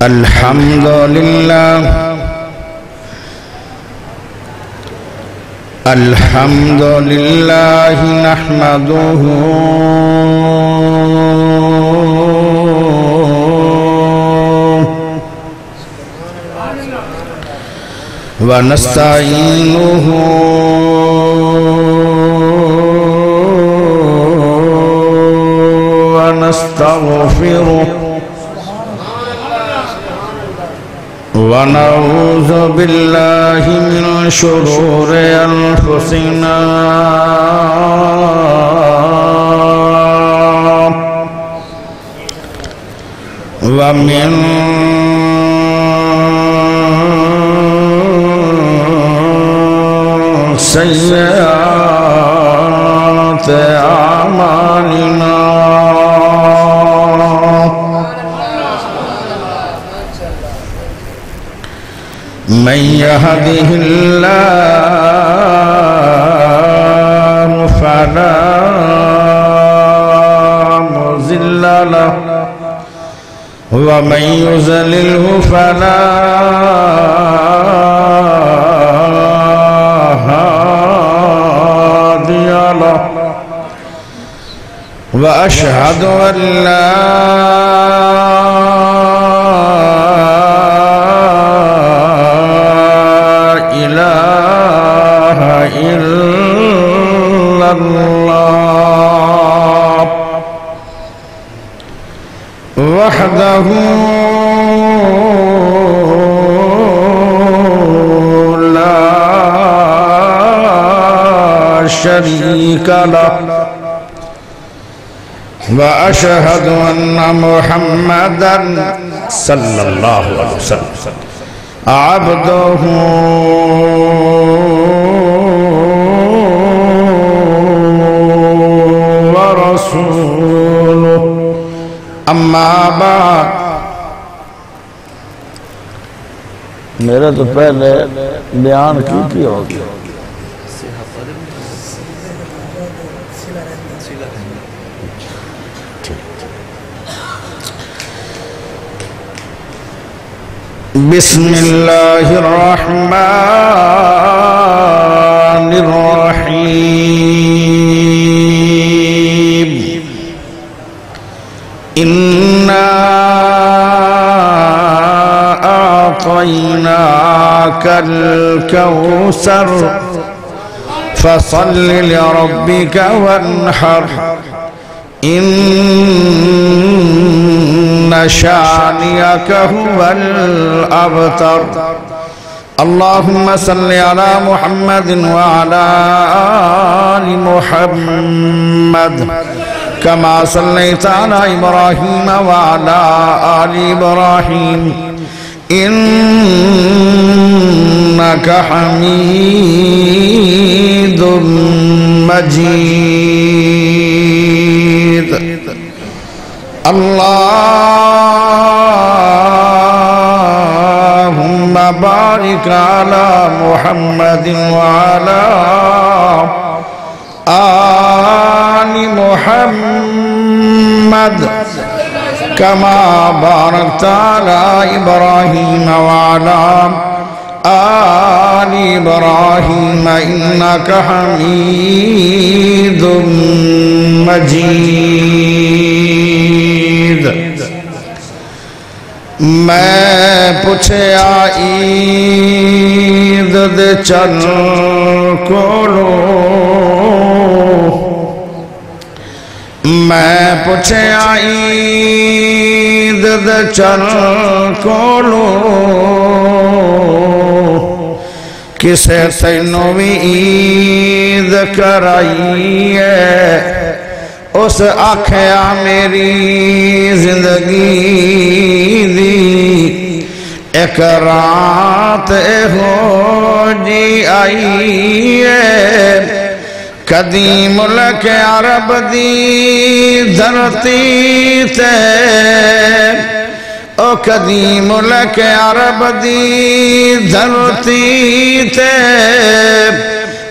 الحمد لله الحمد لله نحمده ونستعينه ونستغفره ونعوذ بالله من شرور أنفسنا ومن سيئات أعمالنا من يهده الله فلا مضل له ومن يضلله فلا هادي له وأشهد أن لا إله إلا الله وحده لا شريك له وأشهد أن محمدًا صلى الله عليه وسلم عبده ورسوله اما بعد میرے تو پہلے بیان کی ہوگی بسم الله الرحمن الرحيم إنا أعطيناك الكوثر فصل لربك وانحر إن شانئك هو الأبتر اللهم صل على محمد وعلى آل محمد كما صليت على إبراهيم وعلى آل إبراهيم إنك حميد مجيد اللهم بارك على محمد وعلى آل محمد كما باركت على إبراهيم وعلى آل إبراهيم إنك حميد مجيد میں پوچھے عید دے چل کولو میں پوچھے عید دے چل کولو کسے تینوں بھی عید کرائی ہے اس آکھیا میری زندگی دی ایک رات ہو جی آئی ہے کدی ملک عرب دی دھرتی تے او کدی ملک عرب دی دھرتی تے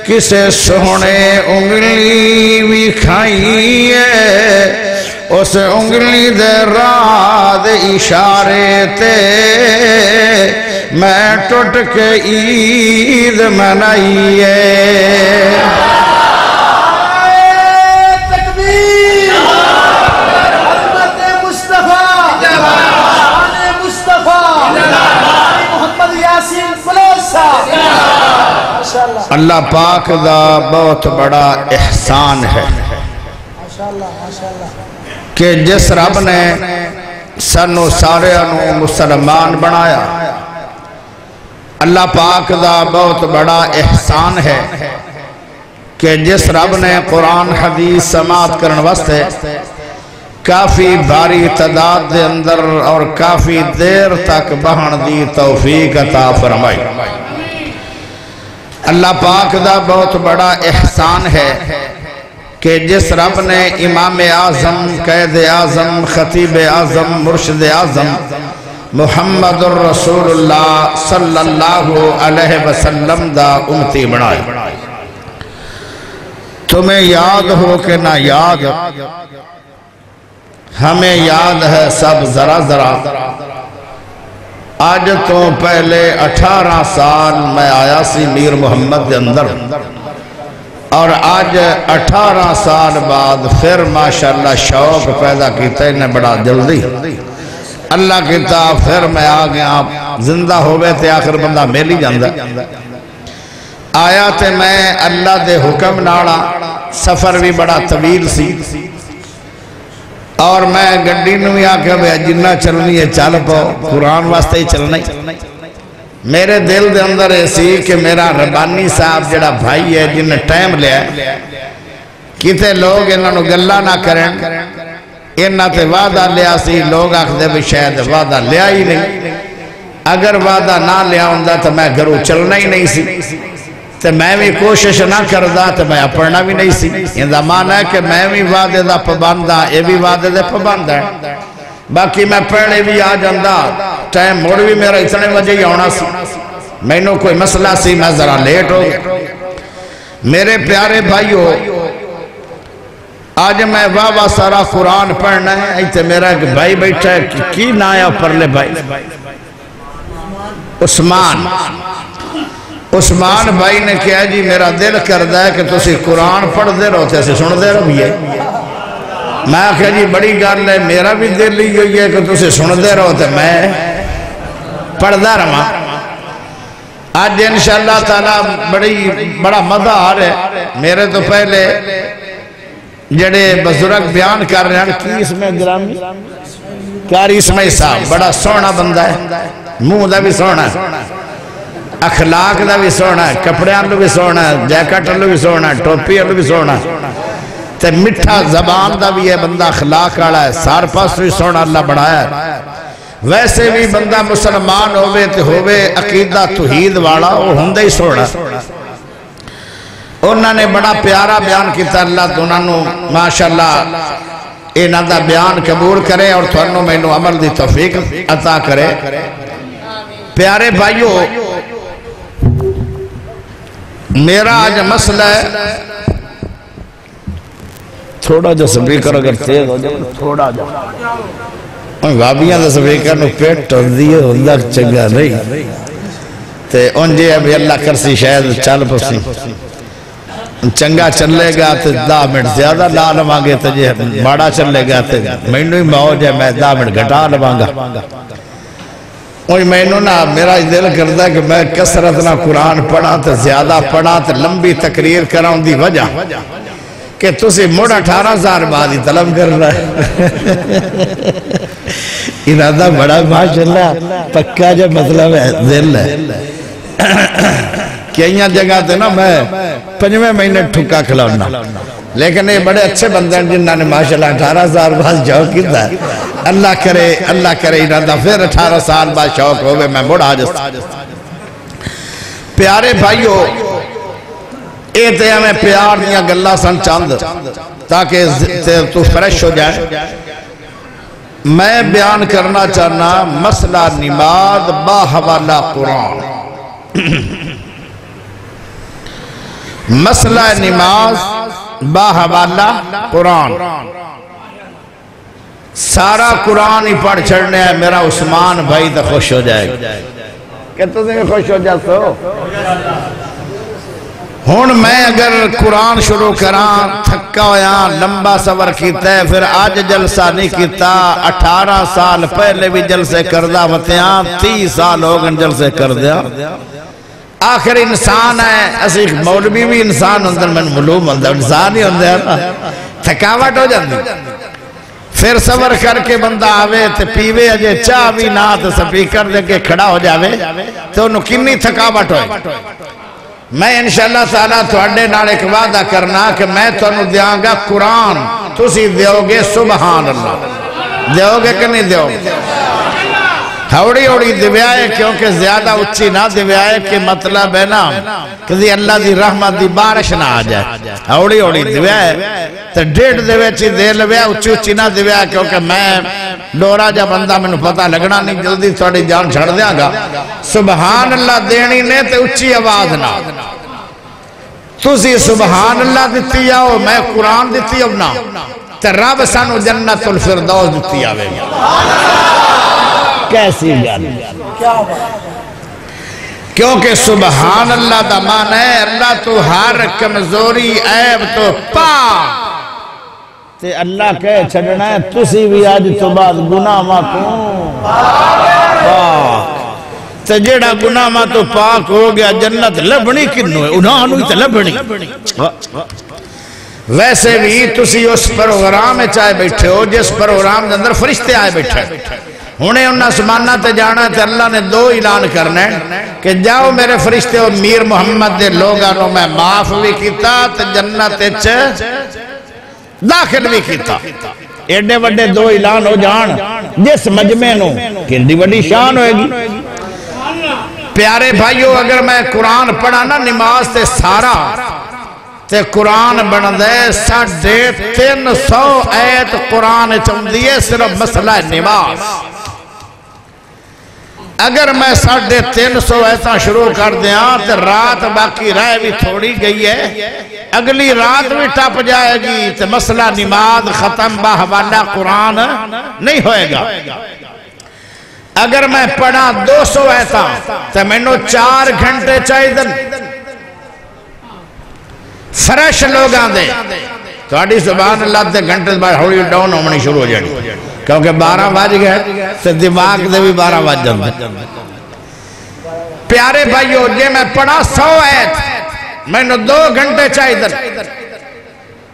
کسے سونے انگلی بھی کھائی ہے اس انگلی دے راہ دے اشارے تے میں ٹوٹ کے عید منائیے تکبیر حضرت مصطفیٰ شان مصطفیٰ محمد یاسین فلوسہ اللہ پاک دا بہت بڑا احسان ہے کہ جس رب نے سانو سارے مسلمان بنایا اللہ پاک دا بہت بڑا احسان ہے کہ جس رب نے قرآن حدیث سماعت کرن واسطے کافی بھاری تعداد دے اندر اور کافی دیر تک بہن دی توفیق عطا فرمائی اللہ پاک دا بہت بڑا احسان ہے کہ جس رب نے امام اعظم قائد اعظم خطیب اعظم مرشد اعظم محمد الرسول اللہ صلی اللہ علیہ وسلم دا امتی بنائے تمہیں یاد ہو کہ نہ یاد ہمیں یاد ہے سب ذرا ذرا آج تو پہلے 18 سال میں آیا سی میر محمد کے اندر اور آج 18 سال بعد پھر ماشاءاللہ شوق پیدا کیتا انہیں بڑا جلدی اللہ کتاب پھر میں آگیا زندہ ہوئے تھے آخر بندہ میلی جاندہ آیا تھے میں اللہ دے حکم ناڑا سفر بھی بڑا طویل سی اور میں گڈی نوی آکھا بے جنہ چلنی ہے چل پاؤ قرآن واسطے ہی چلنا ہی میرے دل دے اندر ایسی کہ میرا ربانی صاحب جڑا بھائی ہے جنہیں ٹائم لیا کتے لوگ انہوں گلہ نہ کریں انہاں تے وعدہ لیا سی لوگ آکھ دے بھی شاید وعدہ لیا ہی نہیں اگر وعدہ نہ لیا ہوندہ تو میں گھروں چلنا ہی نہیں سی تو میں بھی کوشش نہ کردہ تو میں اپڑنا بھی نہیں سی اندہ مانا ہے کہ میں بھی وعدے دا پابندہ یہ بھی وعدے دے پابند ہے باقی میں پہلے بھی آ جاندہ ٹائم موڑ بھی میرا اتنے وجہ ہی ہونا سی میں نے کوئی مسئلہ سی میں ذرا لیٹ ہو گیا میرے پیارے بھائیو آج میں واہ سارا قرآن پڑھنا ہے ایتے میرا ایک بھائی بیٹھا ہے کی نایا پرلے بھائی عثمان بھائی نے کہا جی میرا دل کردہ ہے کہ تسی قرآن پڑھ دے رہو تھے اسے سن دے رہو بھی ہے میں کہا جی بڑی گال ہے میرا بھی دل ہی ہوئی ہے کہ تسی سن دے رہو تھے میں پڑھ دا رہا آج انشاءاللہ تعالیٰ بڑا مزہ آ رہا ہے میرے تو پہلے جڑے بزرگ بیان کر رہے ہیں کی اس میں گرامی کاری اسمائی صاحب بڑا سونا بندہ ہے منہ دا بھی سونا ہے اخلاق دا بھی سونا ہے کپڑے آنلو بھی سونا ہے جیکٹ آنلو بھی سونا ہے ٹوپی آنلو بھی سونا ہے تے مٹھا زبان دا بھی ہے بندہ اخلاق آڑا ہے سار پاس بھی سونا اللہ بڑھایا ہے ویسے بھی بندہ مسلمان ہوئے تے ہوئے عقیدہ توحید والا وہ ہندہ ہی سونا انہوں نے بڑا پیارا بیان کیتا اللہ تو انہوں نے ماشاءاللہ انہوں دا بیان قبول کرے اور تھوڑنوں میں انہوں عمل دی توفیق عطا کرے پیارے بھائیو میرا آج مسئلہ ہے تھوڑا جو سپیکر اگر تیز ہو جائے تھوڑا جو غابیاں دا سپیکر نو پیٹ ٹھل دیئے اللہ چنگا نہیں تے انجھے ابھی اللہ کرسی شاید چل پسی چنگا چلے گا تو 10 منٹ زیادہ لا لوانگے تو جے بڑا چلے گا تو میں نے موج ہے میں 10 منٹ گھٹا لوانگا میں نے میرا دل کرتا ہے کہ میں کثرت نہ قرآن پڑھا تو زیادہ پڑھا تو لمبی تقریر کراؤں دی وجہ کہ تسی موڑ 18 سال بعد ہی طلب کر رہا ہے ارادہ بڑا ماشاءاللہ پکا جو مطلب ہے دل ہے کئیاں جگہ تھے نا میں 5 مہینے ٹھکا کھلاؤنا لیکن یہ بڑے اچھے بندے ہیں جنہوں نے ماشاءاللہ 18 سال بعد شوق کیتا ہے اللہ کرے ارادہ پھر 18 سال بعد شوق ہوئے میں بڑا جستا پیارے بھائیو اے تے ہمیں پیار دیا گلہ سن چاند تاکہ تو فریش ہو جائے میں بیان کرنا چاہنا مسئلہ نماز باحوالہ قرآن مسئلہ نماز باحوالہ قرآن سارا قرآن ہی پڑھ چھڑنے ہے میرا عثمان بھائی تو خوش ہو جائے گا کہ تمہیں خوش ہو جاتا ہو ہون میں اگر قرآن شروع کران تھکا ہویا لمبا سفر کیتا ہے پھر آج جلسہ نہیں کیتا 18 سال پہلے بھی جلسے کردہ ہوتیاں 30 سال ہو گئے جلسے کردیا آخر انسان ہے اسی مولوی بھی انسان اندر میں معلوم اندر انسان ہی اندر تھکاوٹ ہو جاندی پھر سفر کر کے بندہ آوے تے پیوے اجے چاہ بھی نہ تو سپیکر دے کے کھڑا ہو جاوے تو انہوں کنی تھکاوٹ ہوئے میں انشاءاللہ تعالیٰ تھوڑے نال ایک وعدہ کرنا کہ میں تو انہوں دیاں گا قرآن تسی دیو گے سبحان اللہ دیو گے کہ نہیں دیو گے ہوڑی ہوڑی دیوائے کیونکہ زیادہ اچھی نہ دیوائے کہ مطلب ہے نا کہ اللہ دی رحمت دی بارش نہ آ جائے ہوڑی ہوڑی دیوائے تو ڈیڑھ دیوائے چی دے لوائے اچھی اچھی نہ دیوائے کیونکہ میں ڈورا جا بندہ میں پتہ لگنا نہیں جلدی تھوڑی جان چھڑ دیا گا سبحان اللہ دینی نے تو اچھی آواز نہ تسی سبحان اللہ دیتی آؤ میں قرآن دیتی آؤ نا تو رب سانو جنت الفردوس دیتی آوے کیسی گل کیونکہ سبحان اللہ دا معنی ہے اللہ تو ہر کمزوری عیب تو پاک تے اللہ کہے چھڑنا ہے تسی بھی آج تو بعد گناہ ماں کون پاک تے جیڑا گناہ ماں تو پاک ہو گیا جنت لبنی کنو ہے انہاں نوی تے لبنی ویسے بھی تسی اس پروگرام میں چاہے بیٹھے ہو جس پروگرام دے اندر فرشتے آئے بیٹھے انہیں انہاں سمانہ تے جانا تے اللہ نے دو اعلان کرنے کہ جاؤ میرے فرشتے ہو میر محمد دے لوگانوں میں معاف بھی کیتا تے جنت داخل بھی کیتا ایڈے وڈے دو اعلان ہو جان جس مجمع نو کندی وڈی شان ہوئے گی پیارے بھائیو اگر میں قرآن پڑھا نا نماز تے سارا تے قرآن بن دے 350 آیت قرآن چمدیے صرف مسئلہ نماز اگر میں 350 ایسا شروع کر دیاں تو رات باقی رہ بھی تھوڑی گئی ہے اگلی رات بھی ٹپ جائے گی تو مسئلہ نماز ختم بحوالہ قرآن نہیں ہوئے گا اگر میں پڑھا 200 ایسا تو میں نو 4 گھنٹے چاہی دن فریش لوگ آن دے تو آڈی سبحان اللہ تے گھنٹے بعد ہوڑی ڈاؤن ہومنی شروع ہو جانی کیونکہ 12 باج گئے تو دماغ دے بھی 12 باج جاندے پیارے بھائیو جے میں پڑھا 100 آیت میں نو 2 گھنٹے چاہی در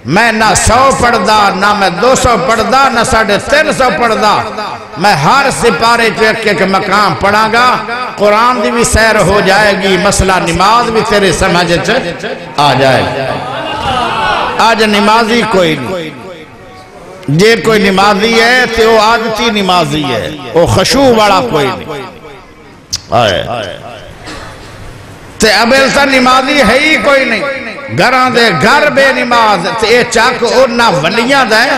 میں نہ 100 پڑھ دا نہ میں 200 پڑھ دا نہ 350 پڑھ دا میں ہر سپارے چکے کہ مقام پڑھا گا قرآن دی بھی سیر ہو جائے گی مسئلہ نماز بھی تیرے سمجھ آ جائے گا آج نمازی کوئی نہیں جے کوئی نمازی ہے تو وہ عادتی نمازی ہے وہ خشوع والا کوئی نہیں آئے تے ابیلتا نمازی ہے ہی کوئی نہیں گھران دے گھر بے نماز تے اے چاک اونا ولیاں دے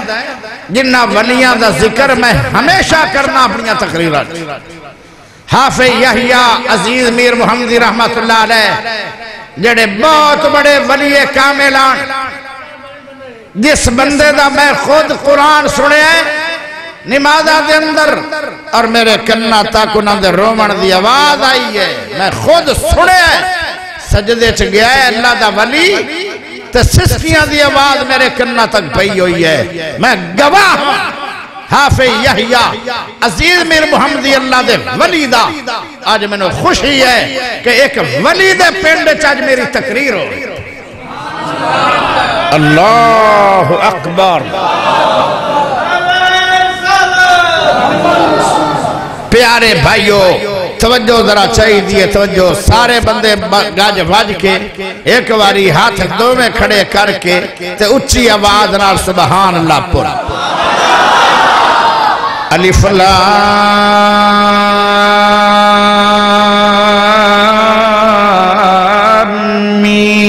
جنہ ولیاں دا ذکر میں ہمیشہ کرنا اپنیاں تقریرات حافظ یحییٰ عزیز میر محمدی رحمت اللہ علیہ جڑے بہت بڑے ولی کاملان جس بندے دا میں خود قرآن سنے نمازہ دے اندر اور میرے کنہ تک انہوں دے رومن دی آواز آئی ہے میں خود سنے سجدے چ گیا ہے اللہ دا ولی تے سسکیاں دی آواز میرے کنہ تک پئی ہوئی ہے میں گواہ ہوں حافظ یحییٰ عزیز میر محمدی اللہ دے ولی دا آج میں نے خوشی ہے کہ ایک ولی دے پینڈ چاج میری تقریر ہو اللہ اکبر پیارے بھائیو توجہ ذرا چاہی دیئے توجہ سارے بندے گاج بھاج کے ایک واری ہاتھ دو میں کھڑے کر کے تے اچھی آواز نال سبحان اللہ پر الف لام میم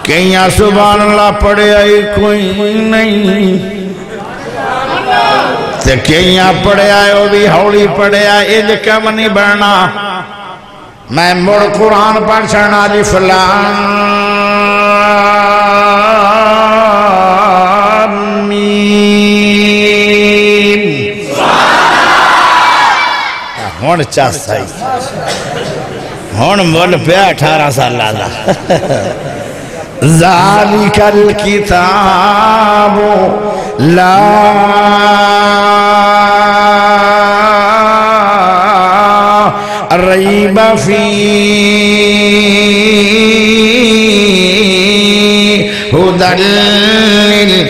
کہیں سبحان اللہ پڑھے آئی کوئی نہیں تے کہیں پڑھے آئے وہ بھی ہوڑی پڑھے آئے اج کم نہیں بڑھنا میں مڑ قرآن پڑھ چھڑنا الف لام ہون چاسائی ہون مول پیا 18 سال لالا ذالک الکتاب لا ریب فیہ ھدی للمتقین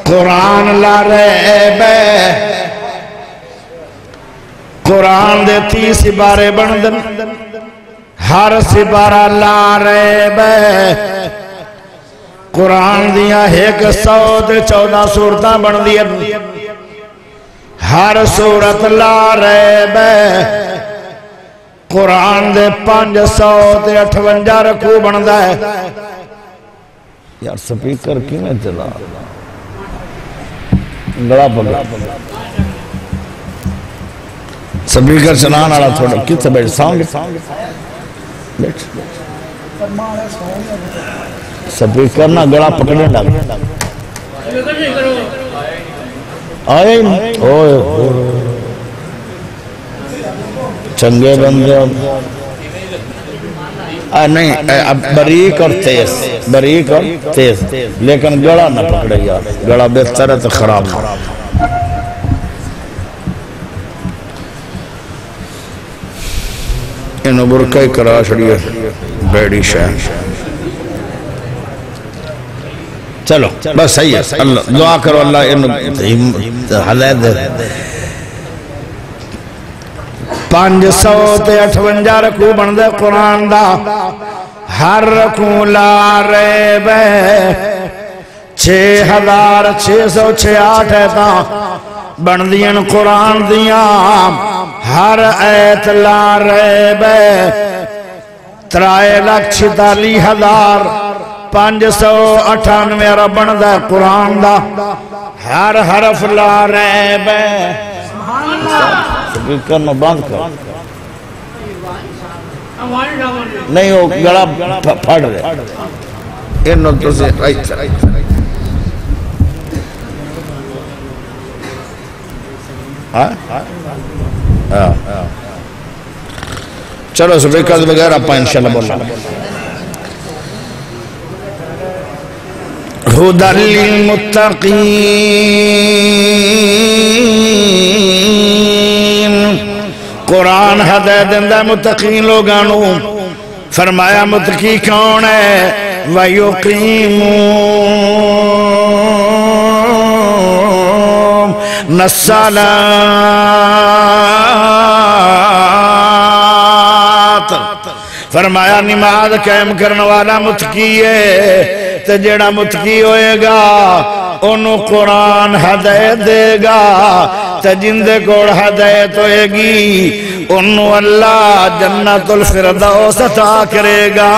قرآن لا ریب قرآن دے 30 سپارے بندن ہر سپارہ لا ریب قرآن دیا 114 سورتاں بن دیا ہر سورت لا ریب قرآن دے 558 رکوع بندا ہے یار سپیکر کی میں چلا گڑا پگا سپیکر چلان آڑا تھوڑا کتے بیٹھ سانگ بیٹھ سپیکر نہ گڑا پکڑنے ڈاک آئے چنگے بندے نہیں بریک اور تیز لیکن گڑا نہ پکڑے یار گڑا بہتر ہے تو خراب انہوں برکائی کرا شڑیے بیڑی شاہ چلو بس صحیح ہے اللہ دعا کرو اللہ انہوں حلید دے 558 رکوع بندے قرآن دا ہر رکوع لا ریب 6668 ایتاں بندین قرآن دیاں ہر ایت لا ریب 3,46,598 ربن دا قرآن دا ہر حرف لا ریب سپیکر نو بند کر نہیں وہ گڑا پھڑ رہے انہوں تو سے چلو سپیکر بغیر اپا انشاءاللہ بولا ھدی للمتقین قرآن ہدایت دندہ متقین لوگانو فرمایا متقی کون ہے وَيُقِيمُونَ الصَّلَاةَ فرمایا نماز قائم کرنے والا متقی ہے تے جیڑا متقی ہوئے گا انہوں قرآن ہدایت دے گا تے جندے کوڑ ہدایت ہوئے گی انہوں اللہ جنت الفردوس عطا کرے گا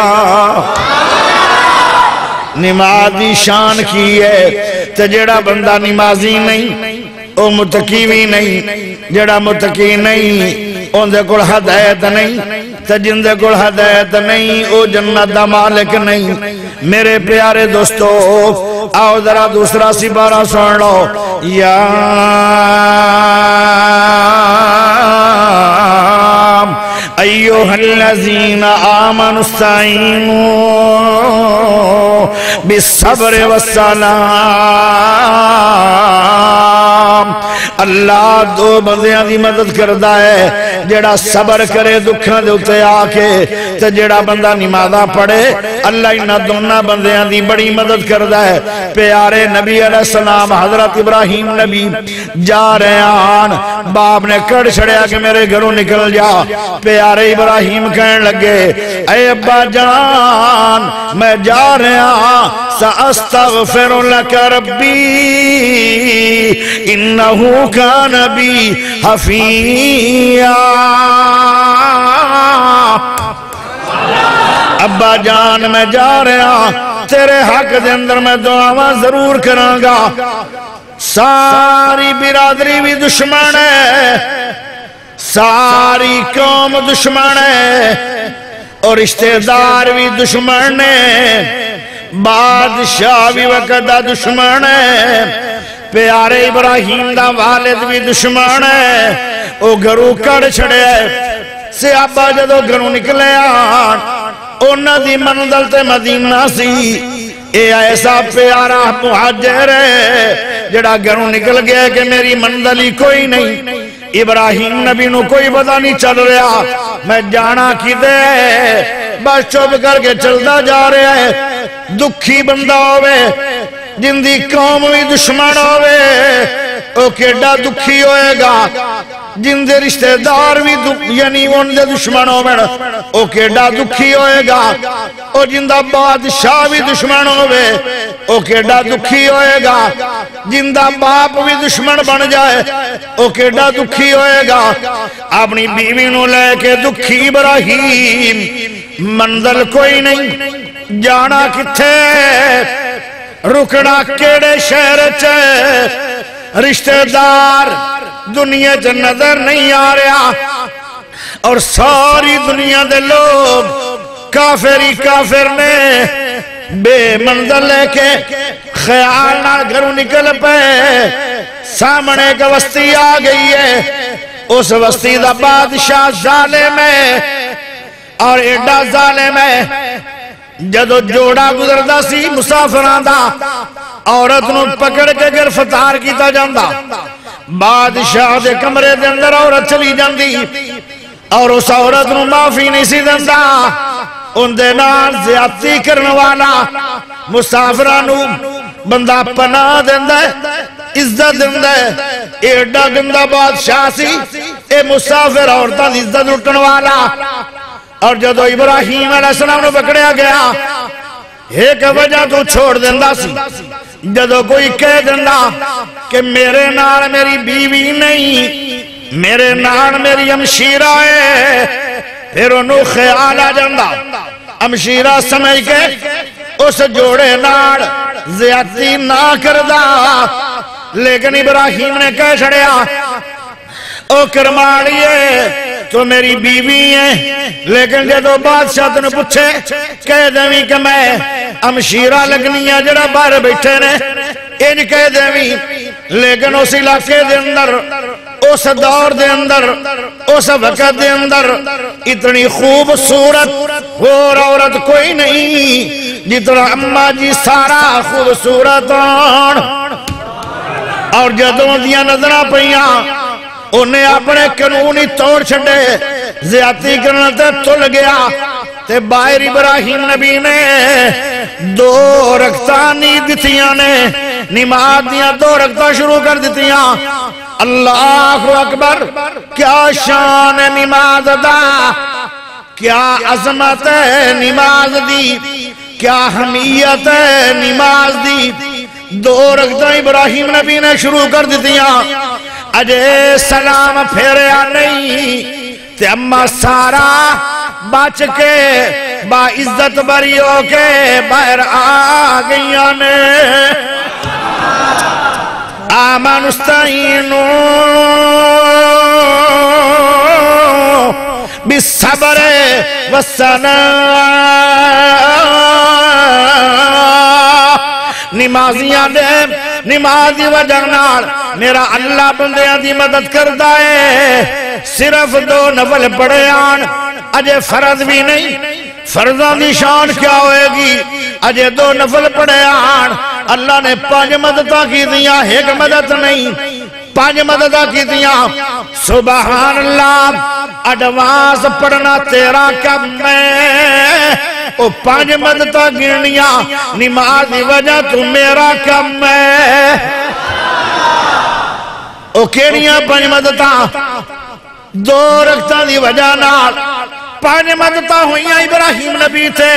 نمازی شان کی ہے تے جیڑا بندہ نمازی نہیں او متقی بھی نہیں جیڑا متقی نہیں ان دے کوڑ ہدایت نہیں تے جندے کوڑ ہدایت نہیں او جنت دا مالک نہیں میرے پیارے دوستو آؤ ذرا دوسرا سپارہ سن لو یا ایوہ الذین آمنوا استعینوا بالصبر والسلام اللہ دو بندیاں دی مدد کردہ ہے جیڑا صبر کرے دکھاں دے اتے آکے تے جیڑا بندہ نمازہ پڑھے اللہ انہا دونہ بندیاں دی بڑی مدد کردہ ہے پیارے نبی علیہ السلام حضرت ابراہیم نبی جا رہے آن باپ نے کڑ چھڑیا کہ میرے گھروں نکل جا پیارے ابراہیم کہنے لگے اے ابا جان میں جا رہے آن سأستغفر لك ربی انہو کان بی حفیہ ابا جان میں جا رہا تیرے حق دے اندر میں دعاواں ضرور کرانگا ساری برادری بھی دشمن ہے ساری قوم دشمن ہے اور رشتہ دار بھی دشمن نے بادشاہ بھی وقت دا دشمن ہے پیارے ابراہیم دا والد بھی دشمن ہے او گھروں کڑ چھڑے صحابہ جدو گھروں نکلے آن اونا دی منزل تے مدینہ سی اے ایسا پیارا مہاجر ہے جڑا گھروں نکل گیا کہ میری منزل ہی کوئی نہیں ابراہیم نبی نو کوئی پتہ نہیں چل رہا میں جانا کی دے بس چوب کر کے چلتا جا رہا ہے دکھی بندہ ہوئے جن دی قوم بھی دشمن ہوئے او کیڑا دکھی ہوئے گا جن دے رشتہ دار بھی یعنی ان دے دشمن ہوئے او کیڑا دکھی ہوئے گا او جن دا بادشاہ بھی دشمن ہوئے او کیڑا دکھی ہوئے گا جن دا باپ بھی دشمن بن جائے او کیڑا دکھی ہوئے گا اپنی بیوی نو لے کے دکھی ابراہیم منزل کوئی نہیں جانا کتھے رکنا کیڑے شہر چے رشتہ دار دنیا چ نظر نہیں آ رہا اور ساری دنیا دے لوگ کافری کافر نے بے منزل لے کے خیال نہ گھروں نکل پے سامنے کا وسطی آ گئی ہے اس وسطی دا بادشاہ ظالم ہے اور ایڈا ظالم ہے جدو جوڑا گزردہ سی مسافران دا عورت نو پکڑ کے گرفتار کیتا جاندہ بادشاہ دے کمرے دے اندر عورت چلی جاندی اور اس عورت نو معافی نہیں سی دندا ان دے نال زیادتی کرنے والا مسافرانو بندہ پناہ دندا ہے عزت دندا ہے ایڈا گندہ بادشاہ سی اے مسافر عورتاں دی عزت لٹن والا اور جدو ابراہیم علیہ السلام نے پکڑیا گیا ایک وجہ تو چھوڑ دیندہ سی جدو کوئی کہہ دیندہ کہ میرے نال میری بیوی نہیں میرے نال میری ہمشیرہ ہے پھر انہوں خیال آ جاندہ ہمشیرہ سمجھ کے اس جوڑے نال زیادتی نہ کردہ لیکن ابراہیم نے کہہ چھڑیا او کرمالیے تو میری بیوی ہے لیکن جدو بادشاہ تنہیں پوچھے کہہ دیویں کہ میں ہمشیرہ لگنی ہے جڑا باہر بیٹھے نے ان کہہ دیویں لیکن اس علاقے دے اندر اس دور دے اندر اس وقت دے اندر اتنی خوبصورت اور عورت کوئی نہیں جتنا اماں جی سارا خوبصورت اور جدوں دیاں نظرہ پہیاں انہیں اپنے قانونی توڑ چھڑے زیادتی کرنا تے تل گیا تے باہر ابراہیم نبی نے 2 رکھتانی دتیاں نے نماز دیاں 2 رکھتہ شروع کر دتیاں اللہ اکبر کیا شان نماز دا کیا عظمت نماز دی کیا حمیت نماز دی 2 رکھتہ ابراہیم نبی نے شروع کر دتیاں اجے سلام پھیریا نہیں تے اممہ سارا بچ کے با عزت بریوں کے باہر آ گئیاں نے آمن استعینو بالصبر والصلاة نمازیاں دے نمازی وجہ نال میرا اللہ بندیاں دی مدد کردہ ہے صرف 2 نفل پڑھے آن اجے فرض بھی نہیں فرضاں دی شان کیا ہوئے گی اجے 2 نفل پڑھے آن اللہ نے 5 مددہ کی دیا ایک مدد نہیں 5 مددہ کی دیا سبحان اللہ اڈوانس پڑھنا تیرا کم ہے او 5 مددہ گرنیاں نماز دی وجہ تو میرا کم ہے او کیڑیاں 5 مددہ 2 رکھتہ دی وجہ نال 5 مددہ ہوئیاں ابراہیم نبی تھے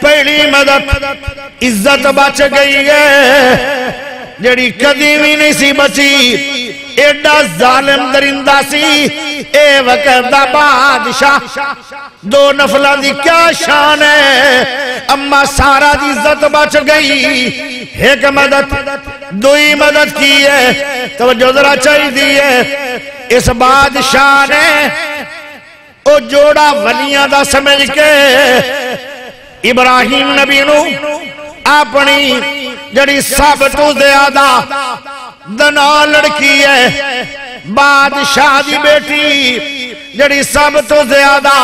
پہلی مدد عزت بچ گئی ہے جڑی قدیمی نہیں سی بچی ایڈا ظالم درندہ سی اے وقت دا بادشاہ 2 نفلہ دی کیا شان ہے اما سارا دی عزت بچ گئی ایک مدد 2 مدد کی ہے توجہ ذرا چاہی دی ہے اس بادشاہ نے او جوڑا ولیاں دا سمجھ کے ابراہیم نبی نو اپنی جڑی سب تو زیادہ دنا لڑکی ہے بادشاہ دی بیٹی جڑی سب تو زیادہ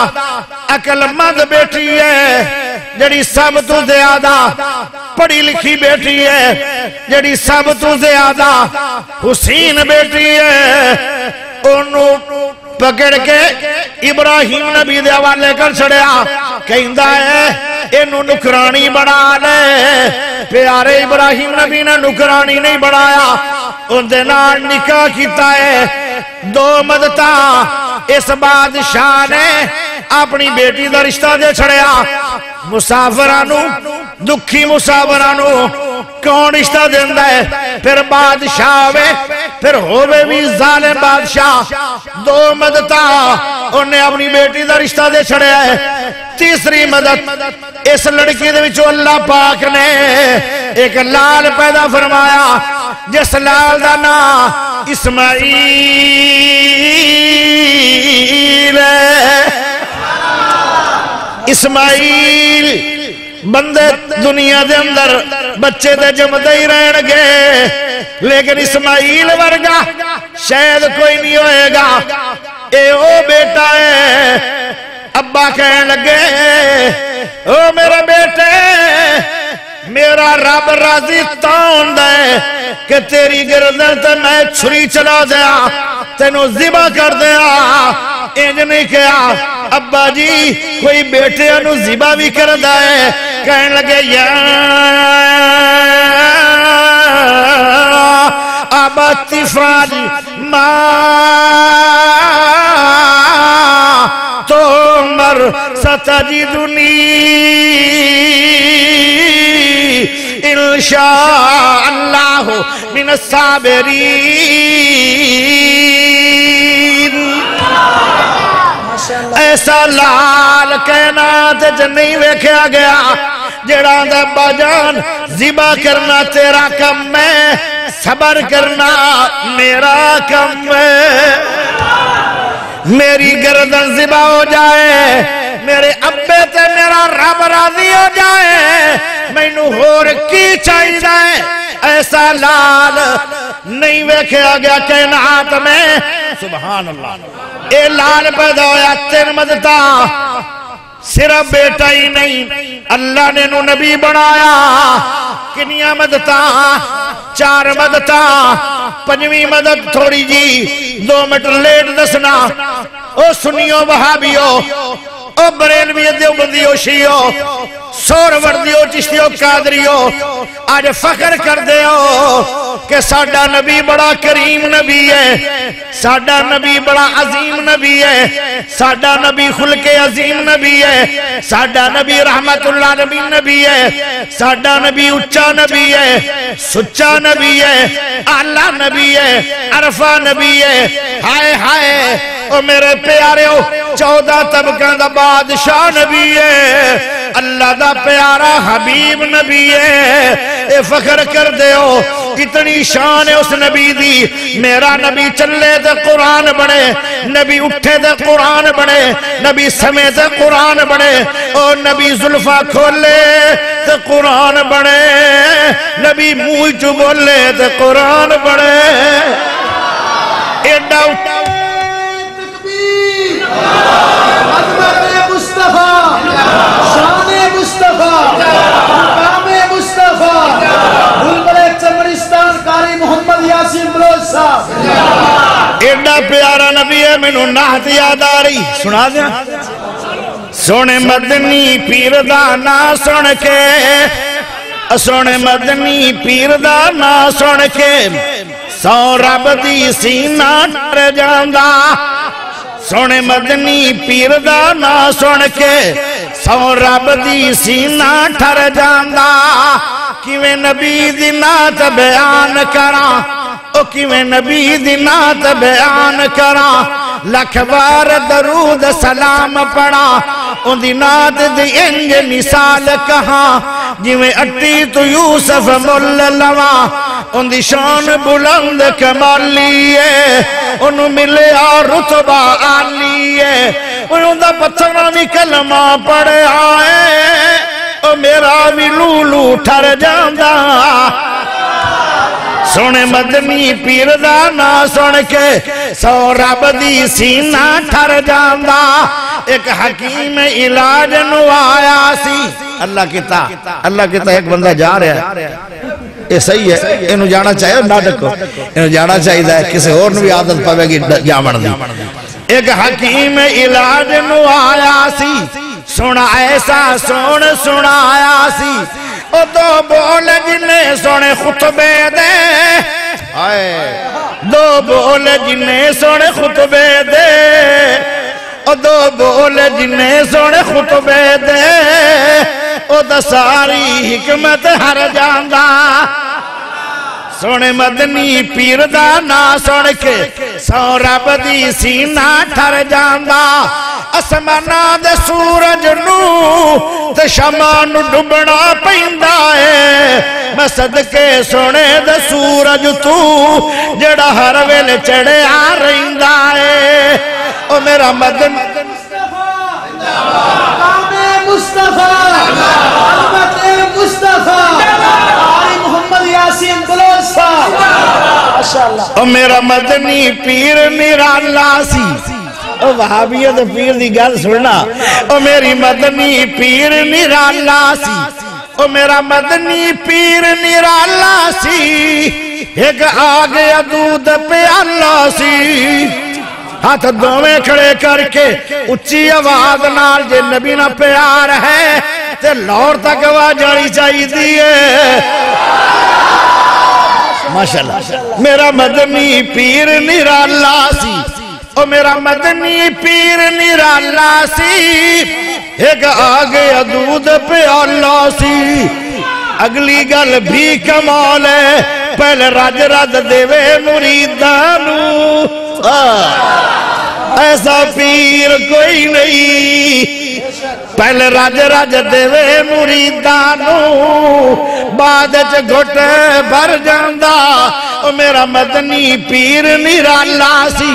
عقل مند بیٹی ہے جڑی سب تو زیادہ پڑھی لکھی بیٹی ہے جڑی سب تو زیادہ حسین بیٹی ہے انہوں پکڑ کے ابراہیم نبی دے حوالے کر چھڑیا کہندا ہے انہوں نکرانی بنا لے پیارے ابراہیم نبی نے نکرانی نہیں بنایا ان دے نال نکاح کیتا ہے 2 مدتا اس بادشاہ نے اپنی بیٹی دا رشتہ دے چھڑیا مسافرانو دکھی مسافرانو کون رشتہ دیندہ ہے پھر بادشاہ ہوئے پھر ہوئے بھی ظالم بادشاہ 2 مدتا انہیں اپنی بیٹی دا رشتہ دے چھڑیا ہے تیسری مدد اس لڑکی دے وچوں اللہ پاک نے ایک لال پیدا فرمایا جس لال دا نام اسماعیل اسماعیل بندے دنیا دے اندر بچے دے جمدے ہی رہن گے لیکن اسماعیل ورگا شاید کوئی نہیں ہوئے گا اے او بیٹا ہے ابا کہنے لگے او میرے بیٹے میرا رب راضی تاؤں دے کہ تیری گردن تے میں چھری چلا دیا تینوں ذبح کر دیا انج نہیں کہا ابا جی کوئی بیٹے انہوں ذبح بھی کر دائے کہنے لگے یا ابا تفعل ما تؤمر ستجدنی انشاء اللہ من الصابرین ایسا لال کائنات نہیں ویکھیا گیا جڑا دا باجان ذبح کرنا تیرا کم ہے صبر کرنا میرا کم ہے میری گردن ذبح ہو جائے میرے ابے تے میرا رب راضی ہو جائے میں نو ہور کی چاہیے جائے ایسا لال نہیں ویکھیا گیا کائنات میں سبحان اللہ اے لال پیدا ہویا 3 مدتا صرف بیٹا ہی نہیں اللہ نے نو نبی بنایا کنیا مدتا 4 مدتا 5ویں مدد تھوڑی جی 2 منٹ لیٹ دسنا او سنیو وہابیو او بریلوی دیوبندیو شیعو سور وردیو چشتیو قادریو آج فخر کر دے ہو کہ ساڈا نبی بڑا کریم نبی ہے ساڈا نبی بڑا عظیم نبی ہے ساڈا نبی خلق عظیم نبی ہے ساڈا نبی رحمت اللہ نبی نبی ہے ساڈا نبی اچھا نبی ہے سچا نبی ہے اعلیٰ نبی ہے عرفہ نبی ہے ہائے ہائے او میرے پیارے ہو 14 طبقہ دا بادشاہ نبی ہے اللہ دا پیارا حبیب نبی ہے اے فخر کر دے ہو اتنی شان ہے اس نبی دی میرا نبی چلے دے قرآن بڑے نبی اٹھے دے قرآن بڑے نبی سمے دے قرآن بڑے اور نبی ظلفہ کھولے دے قرآن بڑے نبی موئی چو بولے دے قرآن بڑے ایڈا اٹھا عظمت مصطفیٰ شان مصطفیٰ مقام مصطفیٰ بلبل چمرستان قاری محمد یاسین بلوچ صاحب ایڈا پیارا نبی ہے میں نو نحت یاد آ رہی سنا دیا سونے مدنی پیر دا نا سن کے سونے مدنی پیر دا نا سن کے سو رب دی سینہ ڈر جاندہ سونے مدنی پیر دا نا سن کے سو رب دی سینہ ٹھر جاندہ کیویں نبی دی نات بیان کراں او کیویں نبی دی نات بیان کراں لکھ بار درود سلام پڑھا ان دی نات دی انج مثال کہاں جویں اٹی تو یوسف مل لوا ان دی شان بلند کمالی ہے انہوں ملے اور رتبہ آلی ہے انہوں دا پتھرہ بھی کلمہ پڑھے آئے او میرا بھی لولو ٹھر جاندہ سونے مدنی پیر دانا سن کے سو رب دی سینہ ٹھر جاندہ ایک حکیم علاج نو آیا سی اللہ کہتا ایک بندہ جا رہا ہے یہ صحیح ہے انہوں جانا چاہیے نہ ڈکو انہوں جانا چاہیے کسی اور نے بھی عادت پاوے گی جامن دی ایک حکیم علاج نو آیا سی سنا ایسا سنا آیا سی او دو بول جنے سونے خطبے دے دو بول جنے سونے خطبے دے او دو بول جنے سونے خطبے دے او دا ساری حکمت ہر جاندہ سونے مدنی پیر دا نا سن کے سو رب دی سینہ ٹھر جاندہ اسمانہ دے سورج نو تے شمان ڈبنا پہندہ ہے میں صدقے سونے دے سورج تو جڑا ہر ویل چڑے آ رہندہ ہے او میرا مدن مصطفیٰ عظمت مصطفیٰ قاری محمد یاسین بلوچ صاحب او میرا مدنی پیر نرالا سی او وہابیت پیر دی گل سننا او میری مدنی پیر نرالا سی او میرا مدنی پیر نرالا سی ایک آگے دودھ پیالہ سی ہاتھ دوویں کھڑے کر کے اچھی آواز نال جے نبی نہ پیار ہے تے لور تک آواز جانی چاہیے دیئے ماشاءاللہ میرا مدنی پیر نرالا سی او میرا مدنی پیر نرالا سی ایک آگے دودھ پیالہ سی اگلی گل بھی کمال ہے پہلے راج رد دیوے مریدانو ایسا پیر کوئی نہیں پہلے راج دیوے مریدانو بعد گھٹ بھر جاندہ او میرا مدنی پیر نرالا سی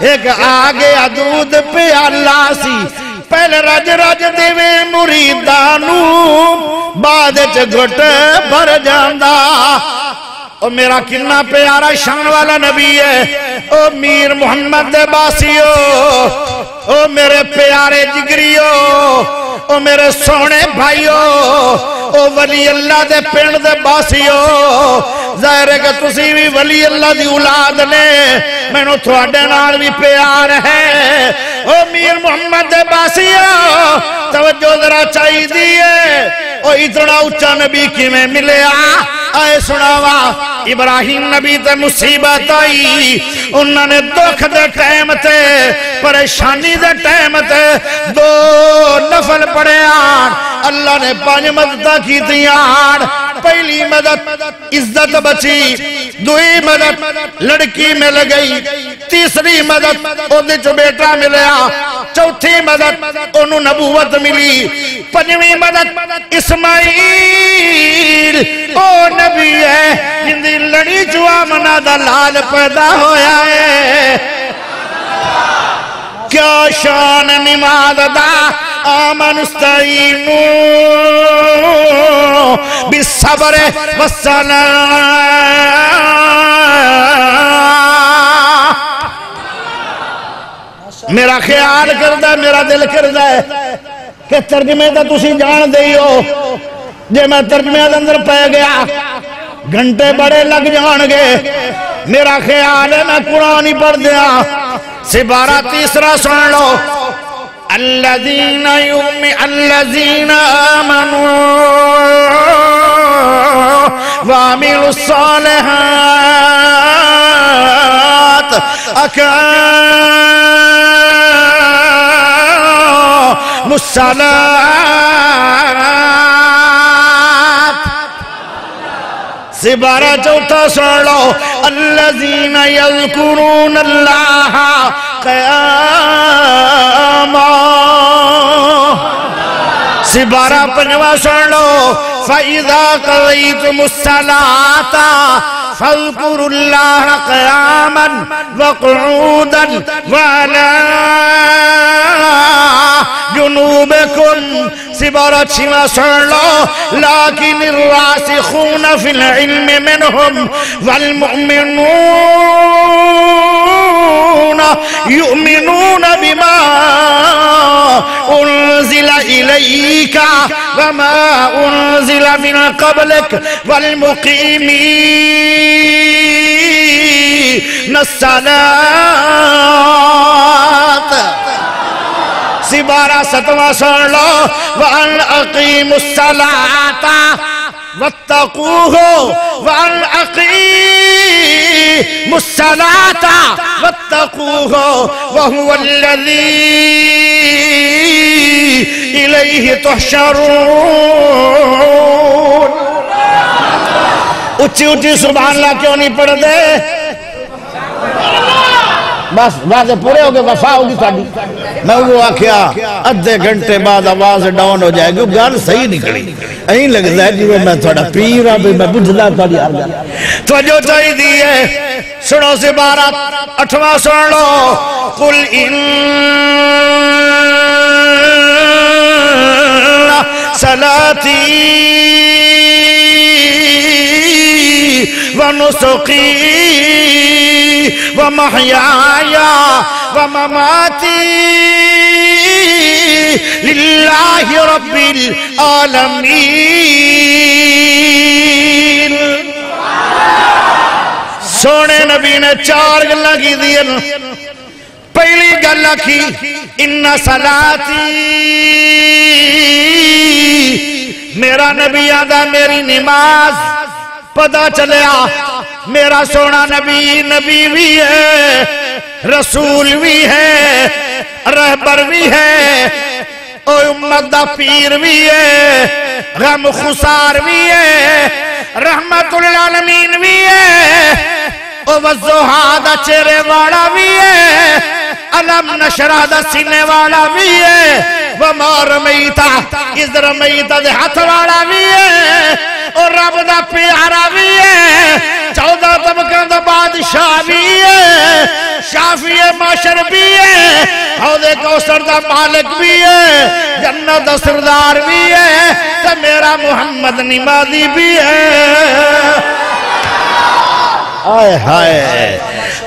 ایک آگے دودھ پیالہ سی پہلے راج دیوے مریدانو بعد گھٹ بھر جاندہ او میرا کنا پیارا شان والا نبی ہے او میر محمد دے باسیو او میرے پیارے جگریو او میرے سونے بھائیو او ولی اللہ دے پینڈ دے باسیو ظاہر ہے کہ تسی بھی ولی اللہ دی اولاد لے میں نو تھوڑے نال بھی پیار ہے او میر محمد دے باسیو توجہ ذرا چاہی دیئے او اتنا اچھا نبی کی میں ملے آئے سناوا ابراہیم نبی تے مصیبت آئی انہوں نے دکھ دے ٹائم تے پریشانی دے ٹائم تے دو نفل پڑے آن اللہ نے 5 مددہ کی دیان پہلی مدد عزت بچی دوئی مدد لڑکی مل گئی تیسری مدد انہیں جو بیٹا ملیا چوتھی مدد انہوں نبوت ملی 5ویں مدد اسماعیل او نبی ہے جندی لڑی جو آمنہ دا لال پیدا ہویا ہے کیا شان نماز دا آمن استعینو بالصبر والصلاة میرا خیال کردہ میرا دل کردہ ہے کہ ترجمے دا تسی جان دئی ہو جے میں ترجمے دا اندر پہ گیا گھنٹے بڑے لگ جان گے میرا خیال ہے میں قرآن ہی پڑھ دیا سبارہ تیسرا سن لو الذین آمنوا وعملوا الصالحات اقاموا الصلاة سبارہ چوتھا سن لو الذین یذکرون اللہ قیاما سبارہ پنجواں سن لو فَإِذَا قَضَيْتُمُ الصَّلَاةَ فَاذْكُرُوا اللَّهَ قِيَامًا وَقُعُودًا وَعَلَى جُنُوبِكُمْ سبارہ چھواں سن لو لَكِنِ الرَّاسِخُونَ فِي الْعِلْمِ مِنْهُمْ وَالْمُؤْمِنُونَ يُؤْمِنُونَ بِمَا أُنزِلَ إِلَيْكَ وَمَا أُنزِلَ مِنْ قَبْلِكَ وَالْمُقِيمِينَ الصَّلَاةَ سبارہ ستواں سن لو وَأَنْ أَقِيمُوا الصَّلَاةَ وَاتَّقُوهُ وَأَنْ أَقِيمُوا الصَّلَاةَ وَاتَّقُوهُ وَهُوَ الَّذِي إِلَيْهِ تُحْشَرُونَ اچھی اچھی سبحان اللہ کیوں نہیں پڑھ دے بس واضح پورے ہوگے وفا ہوگی ساڑھی میں وہ آکھیا ادھے گھنٹے بعد آواز ڈاؤن ہو جائے گی گال صحیح نکلی این لگتا ہے جو میں تھوڑا پیرا بھی میں بجھلا تھوڑی آر گیا تو جو چاہی دیئے سنو سے بارات اٹھواں سن لو قل ان صلاتی ونسقی ومحیایا ومماتی للہ رب العالمین سونے نبی نے چار گلہ کی دین پہلی گلہ کی ان صلاتی میرا نبی آدھا میری نماز پتہ چلیا میرا سونا نبی بھی ہے رسول بھی ہے رہبر بھی ہے او امت دا پیر بھی ہے غم خسار بھی ہے رحمت للعالمین بھی ہے او وزوہا دا چہرے والا بھی ہے علم نشرہ دا سینے والا بھی ہے وما رمیتا از رمیتا دے ہاتھ والا بھی ہے اور رب دا پیارا بھی ہے 14 طبقہ دا بادشاہ بھی ہے شافی معاشر بھی ہے حوض کوثر دا مالک بھی ہے جنت دا سردار بھی ہے تو میرا محمد نمازی بھی ہے آئے ہائے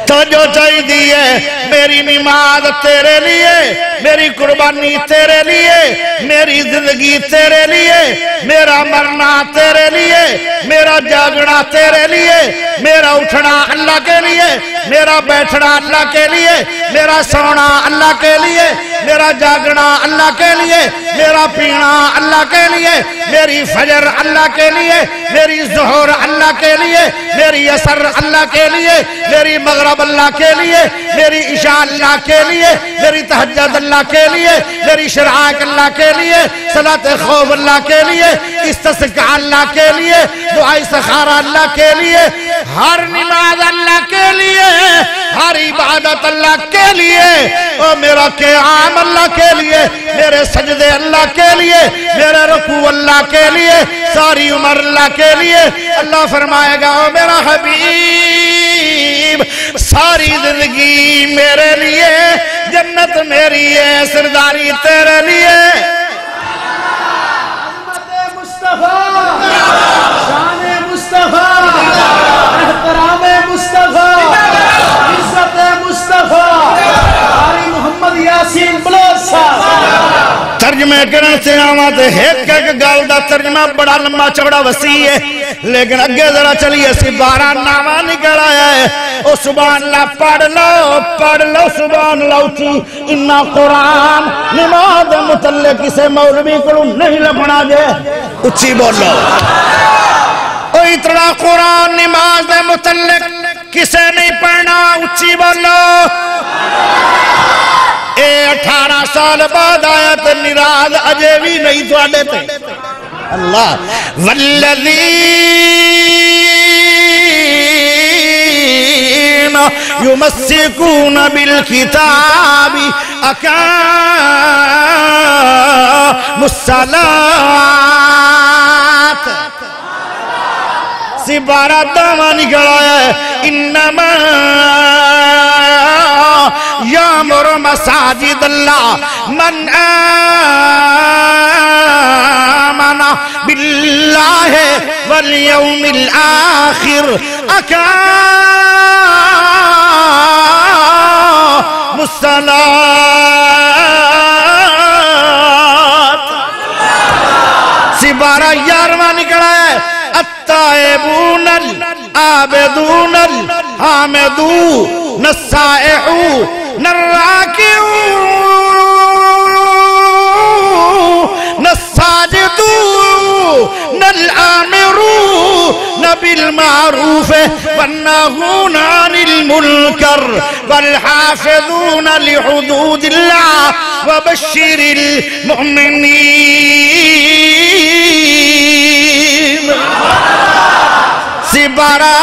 تو جو چاہی دیئے میری نماز تیرے لیے میری قربانی تیرے لیے میری زندگی تیرے لیے میرا مرنا تیرے لیے میرا جاگنا تیرے لیے میرا اٹھنا اللہ کے لیے میرا بیٹھنا اللہ کے لیے میرا سونا اللہ کے لیے میرا جاگنا اللہ کے لیے میرا پینا اللہ کے لیے میری فجر اللہ کے لیے میری ظہر اللہ کے لیے میری عصر اللہ کے لیے میری مغرب اللہ کے لیے میری عشاء اللہ کے لیے میری تہجد اللہ کے لیے میری شرائق اللہ کے لیے صلاة خوف اللہ کے لیے استسقاء اللہ کے لیے دعا استخارہ اللہ کے لیے ہر نماز اللہ کے لیے ہر عبادت اللہ کے لیے اور میرا قیام اللہ کے لیے میرے سجدے اللہ کے لیے میرے رکوع اللہ کے لیے ساری عمر اللہ کے لیے اللہ فرمائے گا او میرا حبیب ساری زندگی میرے لیے جنت میری ہے سرداری تیرے لیے مصطفیٰ شان مصطفیٰ احترام مصطفیٰ عزت مصطفیٰ قاری محمد یاسین بلوچ صاحب ترجمہ کرن سے آمات ایک گال دا ترجمہ بڑا لمبا چوڑا وسیع ہے لیکن اگے ذرا چلیے سی 12 نامہ نکل آیا ہے او سبحان اللہ پڑھ لو سبحان اللہ اچھی انہا قرآن نماز متعلق کسے مولوی کو نہیں لپنا جے اچھی بولو او اتنا قرآن نماز متعلق کسے نہیں پڑھنا اچھی بولو اے 18 سال بعد آیت نراز اجے بھی نہیں تو آڈے تھے اللہ والذی يمسكون بالكتاب أقاموا الصلاة سپارہ دامہ نکلا ہے انما یامر مساجد اللہ من آمن باللہ والیوم الآخر اقاموا الصلاة سپارہ 11واں نکلا ہے التائبون العابدون الحامدون السائحون الراكعون الساجدون الآمرون بالمعروف والناهون عن المنكر والحافظون لحدود الله وبشر المؤمنين سپارہ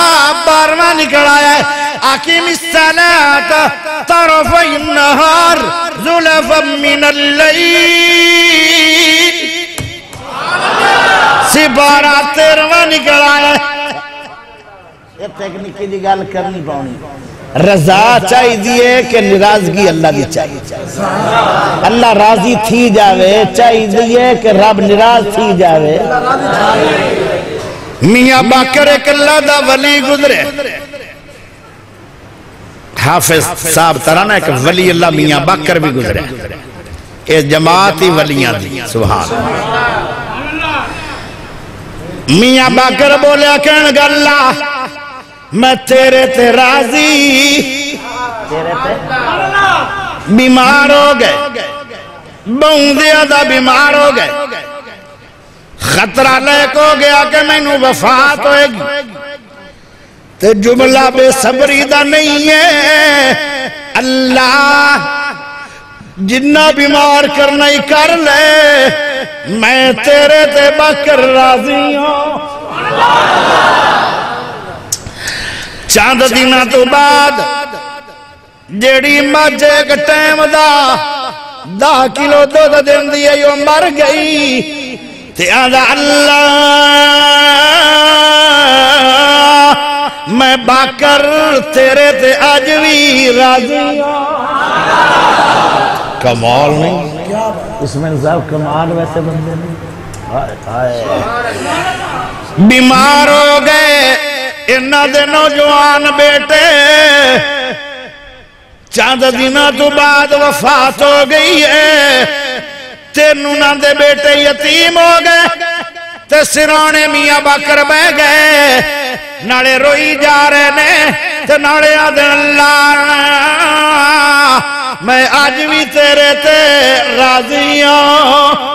12واں نکلا ہے اقیم الصلاة طرفی النہار زلفا من اللیل سپارہ 13واں نکلا ہے یہ تکنیکی دی گال کرنی پاؤنی رضا چاہی دیئے کہ نرازگی اللہ دی چاہی اللہ راضی تھی جاوے چاہی دیئے کہ رب نراز تھی جاوے میاں باکر ایک اللہ دا ولی گزرے حافظ صاحب ترانا ایک ولی اللہ میاں باکر بھی گزرے یہ جماعتی ولیاں دی سبحان میاں باکر بولیا کہن گا اللہ میں تیرے تے راضی بیمار ہو گئے بہت زیادہ بیمار ہو گئے خطرہ لیک ہو گیا کہ میں نو وفات ہوئے گی تے جملہ بے صبری دا نہیں ہے اللہ جنہ بیمار کرنا ہی کر لے میں تیرے تے باکر راضی ہوں چاند دینہ تو بعد جیڑی مجھے ایک ٹائم دا کلو دو دن دیئے یوں مر گئی تے آدھا اللہ میں باکر تیرے تے آج بھی راضی ہوں کمال نہیں اس میں صاحب کمال ویسے بندے نہیں بیمار ہو گئے انہ دے نوجوان بیٹے چاند دینہ تو بعد وفات ہو گئی ہے تینوں نہ دے بیٹے یتیم ہو گئے تے سرانے میاں باکر بہ گئے ناڑے روئی جا رہے نے تے ناڑے آدھے اللہ میں آج بھی تیرے تے راضی ہوں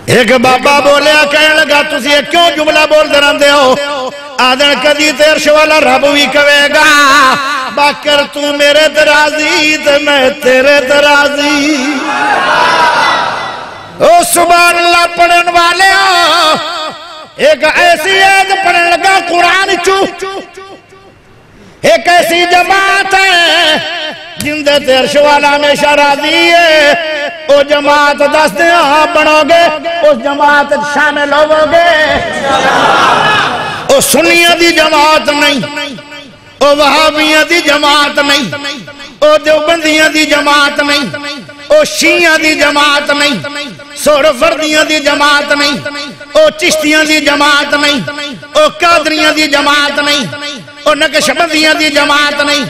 ایک بابا بولیا کہنے لگا تُسی یہ کیوں جملہ بول دے رہے ہو آدھن کدی تیر شوالا رب بھی کہے گا باکر تو میرے درازی تے میں تیرے درازی او سبحان اللہ پڑھن والے ہو ایک ایسی عید پڑھن لگا قرآن چو ایک ایسی جماعت ہے جن دے تیر شوالا ہمیشہ راضی ہے او جماعت دس دے ہاں بنو گے اس جماعت شامل ہو گے او سنیہ دی جماعت نہیں او وہابیہ دی جماعت نہیں او دیوبندیہ دی جماعت نہیں او شیعہ دی جماعت نہیں سوڑ فردیہ دی جماعت نہیں او چشتیہ دی جماعت نہیں او قادریہ دی جماعت نہیں او نقشبندیہ دی جماعت نہیں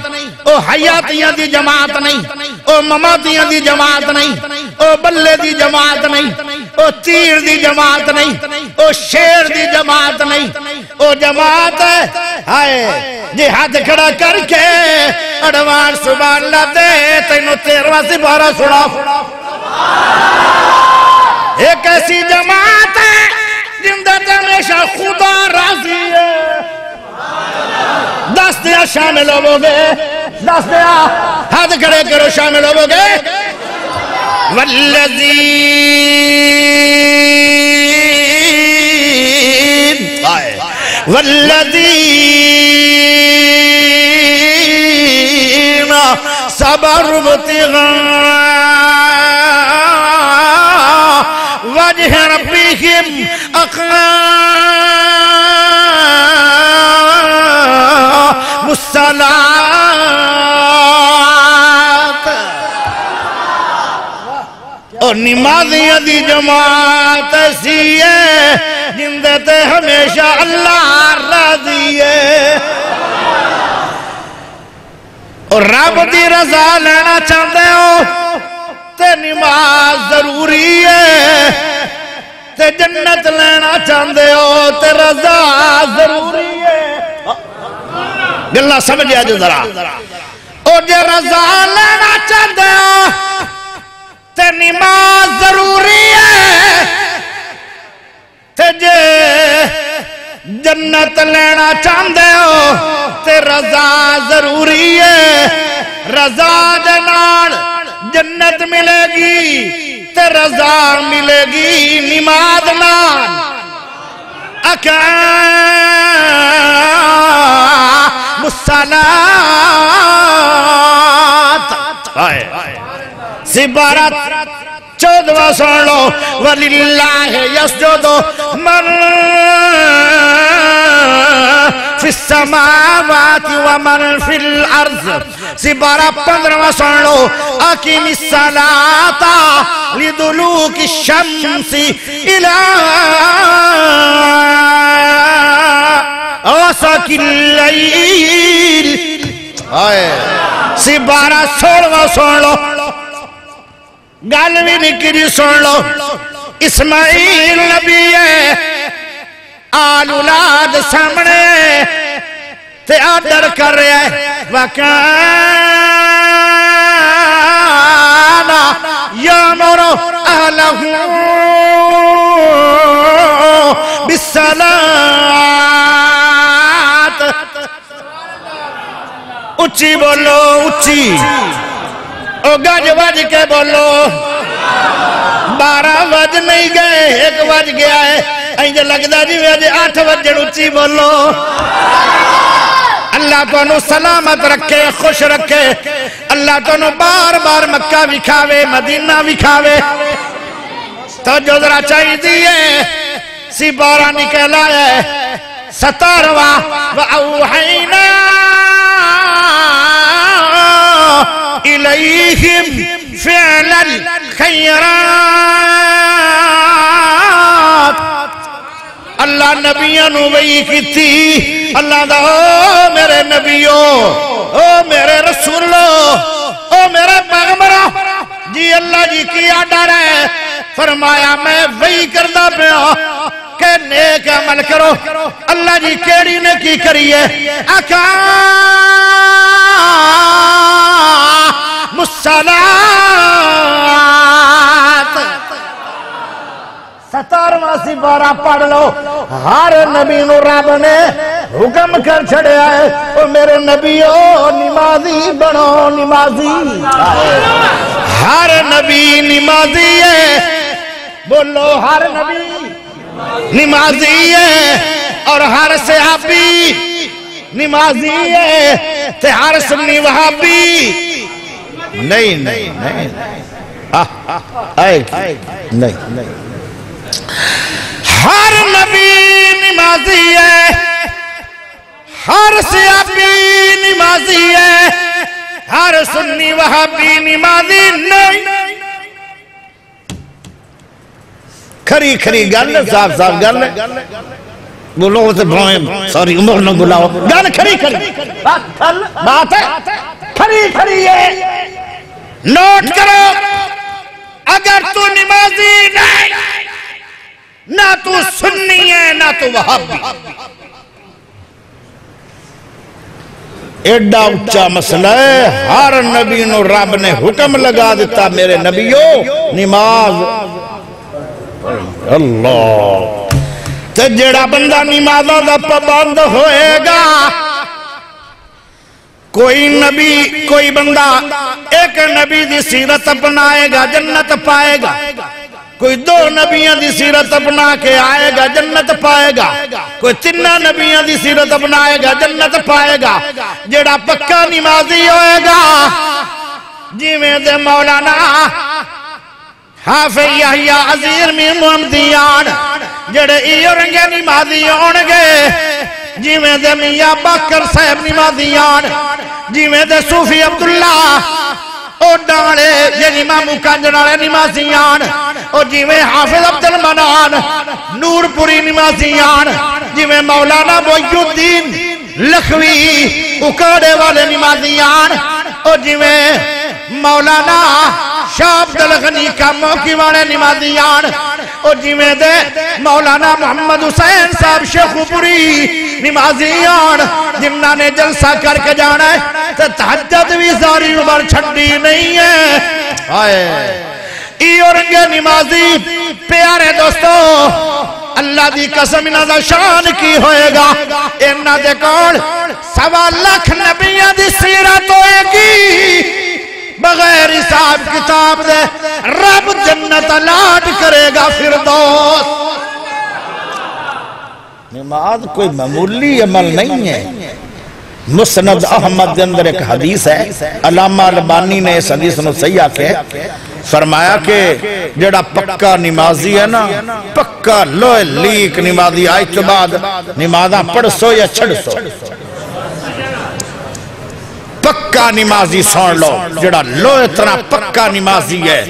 او حیاتیہ دی جماعت نہیں او مماتیہ دی جماعت نہیں او بلے دی جماعت نہیں او تیر دی جماعت نہیں او شیر دی جماعت نہیں او جماعت ہے آئے جی ہاتھ کھڑا کر کے اڑوان سبحان اللہ دے تینو تیروا سپارہ سنا ایک ایسی جماعت ہے جن دے ہمیشہ خدا راضی ہے دس دیا شامل ہو گے دس دیا ہاتھ کھڑے کرو شامل ہو گے والذین صبر ابتغاء وجه ربهم أقام الصلاة اور نمازیاں دی جماعت ایسی ہے جندے تے ہمیشہ اللہ راضی ہے اور رب دی رضا لینا چاہتے ہو تے نماز ضروری ہے تے جنت لینا چاہتے ہو تے رضا ضروری ہے گلہ سمجھے جو ذرا اور جے رضا لینا چاہتے ہو تے نماز ضروری ہے تے جے جنت لینا چاہتے ہو تے رضا ضروری ہے رضا دے نال جنت ملے گی تے رضا ملے گی نماز نال اقام الصلاة سبارت 14واں سن لو وَلِلَّهِ يَسْجُدُ مَن فِي السَّمَاوَاتِ وَمَن فِي الْأَرْضِ سبارہ 15واں سن لو أَقِمِ الصَّلَاةَ لِدُلُوكِ الشَّمْسِ إِلَىٰ غَسَقِ اللَّيْلِ سبارہ 16واں سن لو گالوی نکری سن لو اسماعیل نبی ہے آل اولاد سامنے تے آدر کر رہے ہیں وَكَانَ يَأْمُرُ أَهْلَهُ بِالصَّلَاةِ اچھی بولو اچھی او گج وج کے بولو 12 وج نہیں گئے 1 وج گیا ہے اینجے لگدا جی وج 8 وجن اچھی بولو اللہ تو انو سلامت رکھے خوش رکھے اللہ تو انو بار بار مکہ وکھاوے مدینہ وکھاوے تو جو ذرا چاہی دیئے سی بارہ نکلا ہے 17واں وَأَوْحَيْنَا إِلَيْهِمْ فِعْلَ الْخَيْرَاتِ اللہ نبیوں نو وحی کی تھی اللہ دا او میرے نبیوں او میرے رسولوں او میرے پیغمبروں جی اللہ جی کیا ڈر ہے فرمایا میں وحی کردہ پہ ہوں کہ نیک عمل کرو اللہ جی کیڑی نے کی کریے اقام الصلاة 17واں سپارہ پڑھ لو ہر نبی نو رب نے حکم کر چھڑے آئے او میرے نبیوں نمازی بنو نمازی ہر نبی نمازی ہے بولو ہر نبی نمازی ہے اور ہر صحابی نمازی ہے تے ہر سنی وہابی نہیں نہیں نہیں نہیں ہر نبی نمازی ہے ہر صحابی نمازی ہے ہر سنی وہابی نمازی نہیں کھری کھری گل صاحب صاحب گل بولو تے بھائیں سوری عمر نہ بلاؤ گل کھری کھری بات ہے کھری کھری ہے نوٹ کرو اگر تو نمازی نہیں نہ تو سنی ہے نہ تو وہابی ایڈا اچھا مسئلہ ہے ہر نبی نو رب نے حکم لگا دیتا میرے نبیوں نماز اللہ تے جڑا بندہ نمازوں دا پابند ہوئے گا کوئی نبی کوئی بندہ ایک نبی دی سیرت اپنائے گا جنت پائے گا کوئی 2 نبیوں دی سیرت اپنا کے آئے گا جنت پائے گا کوئی 3 نبیوں دی سیرت اپنائے گا جنت پائے گا جڑا پکا نمازی ہوئے گا جیویں دے مولانا حافظ یحییٰ عزیر میں محمدیان جڑے ایو رنگے نمازی ہونگے جیویں دے میاں بکر صاحب نمازیان جیویں دے صوفی عبداللہ او ڈالے یہ امام کنجنالے نمازیان او جیویں حافظ عبدالمنان نور پوری نمازیان جیویں مولانا محی الدین لکھوی اکاڑے والے نمازیان او جیویں مولانا شاہ عبدالغنی کا موقع والے نمازیان او جیویں دے مولانا محمد حسین صاحب شیخ پوری نمازیان جنہاں نے جلسہ کر کے جانا ہے تو تحجد بھی ساری عمر چھڑی نہیں ہے ایو رنگے نمازی پیارے دوستو اللہ دی قسم انہاں دا شان کی ہوئے گا انہاں دے کول 1.25 لاکھ نبیوں دی سیرت ہوئے گی بغیر حساب کتاب دے رب جنت الاٹ کرے گا فردوس نماز کوئی معمولی عمل نہیں ہے مسند احمد دے اندر ایک حدیث ہے علامہ البانی نے اس حدیث نو صحیح آکے فرمایا کہ جڑا پکا نمازی ہے نا پکا لوئے لیک نمازی آج تو بعد نمازاں پڑھ سو یا چھڑ سو پکا نمازی سن لو جڑا لو اتنا پکا نمازی ہے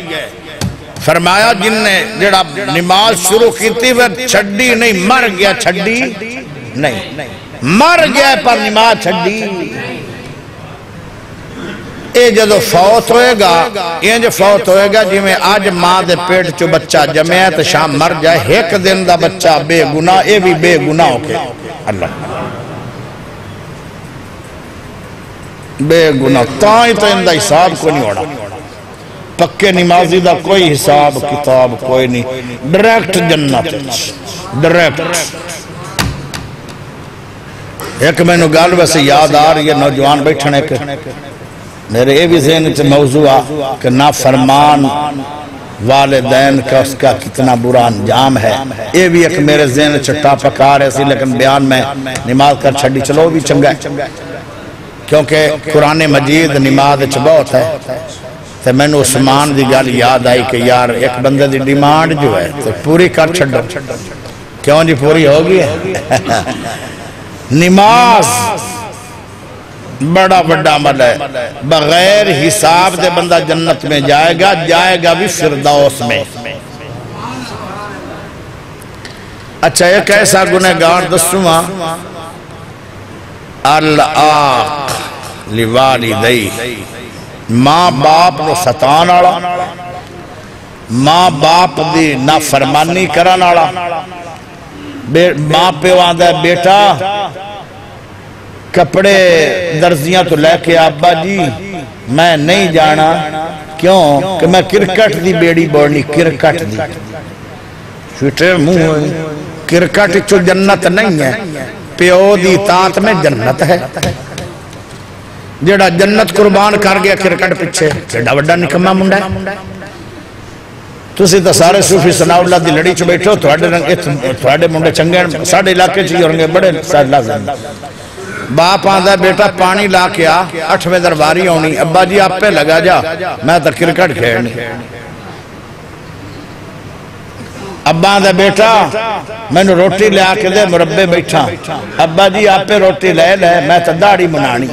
فرمایا جن نے جڑا نماز شروع کی تھی وہ چھڑی نہیں مر گیا چھڑی نہیں مر گیا پر نماز چھڑی اے جدو فوت ہوئے گا یہ جو فوت ہوئے گا جی میں آج ماں دے پیٹ چو بچہ جمعیت تو شام مر جائے ایک دن دا بچہ بے گناہ اے بھی بے گناہ ہو کے اللہ بے گناہ تائیں تو اندہ حساب کو نہیں ہوڑا پکے نمازی دا کوئی حساب کتاب کوئی نہیں ڈریکٹ جنت ڈریکٹ ایک میں نو گال ویسے یاد آ رہی ہے نوجوان بیٹھنے کے میرے یہ بھی ذہن سے موضوع کہ نافرمان والدین کا اس کا کتنا برا انجام ہے یہ بھی ایک میرے ذہن چٹا پکار ہے لیکن بیان میں نماز کر چھڑی چلو بھی چنگا ہے کیونکہ قرآن مجید نماز بہت ہے تو میں نے عثمان دی گل یاد آئی کہ یار ایک بندے دی ڈیمانڈ جو ہے تو پوری کر چھڑو کیوں جی پوری ہوگی ہے نماز بڑا بڑا عمل ہے بغیر حساب دے بندہ جنت میں جائے گا بھی فردوس میں اچھا ایک ایسا گنہگار دسواں العاق لوالدی ماں باپ نو ستان آڑا ماں باپ دی نافرمانی کران آڑا ماں پہ وہاں دے بیٹا کپڑے درزیاں تو لے کے ابا جی میں نہیں جانا کیوں کہ میں کرکٹ دی بیڑی بڑنی کرکٹ دی چھوٹے منہ ہوئے کرکٹ چو جنت نہیں ہے پیو دی اطاعت میں جنت ہے جڑا جنت قربان کر گیا کرکٹ پچھے جڑا وڈا نکمہ منڈا ہے تسی تا سارے صوفی ثناء اللہ دی لڑی چو بیٹھو تھوڑے منڈے چنگے ساڑھے علاقے چاہیے اور بڑے سارے لازم باپ آندھا بیٹا پانی لا کے آ 8ویں درباری ہونی ابا جی آپ پہ لگا جا میں تا کرکٹ کھیڑنی ابا آندھا بیٹا میں نے روٹی لے آکے دے مربے بیٹھا ابا جی آپ پہ روٹی لے میں تا داڑی منانی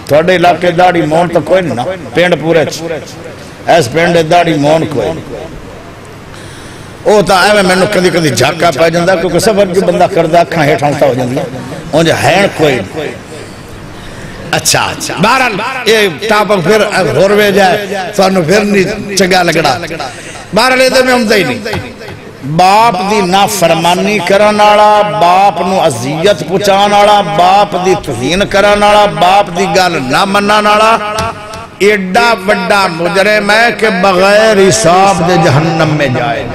تھوڑے علاقے داڑی مون تو کوئی نہیں پینڈ پورے ایس پینڈے داڑی مون کوئی او تا ہے میں نے کدی کدی جھاکا پہ جاندہ کیونکہ سفر جو بندہ کردہ کھاں ہیٹھا ہوتا ہو جاندی انجھے ہین کوئی اچھا بہرحال یہ ٹاپک پھر ہوروے جائے تو انہوں پھر نہیں چگا لگڑا بہرحال یہ دے میں ہمدہ ہی نہیں باپ دی نافرمانی کراناڑا باپ نو عذیت پچاناڑا باپ دی توہین کراناڑا باپ دی گل نہ مناناڑا ایڈا بڑا مجرم ہے کہ بغیر حساب دے جہنم میں جائے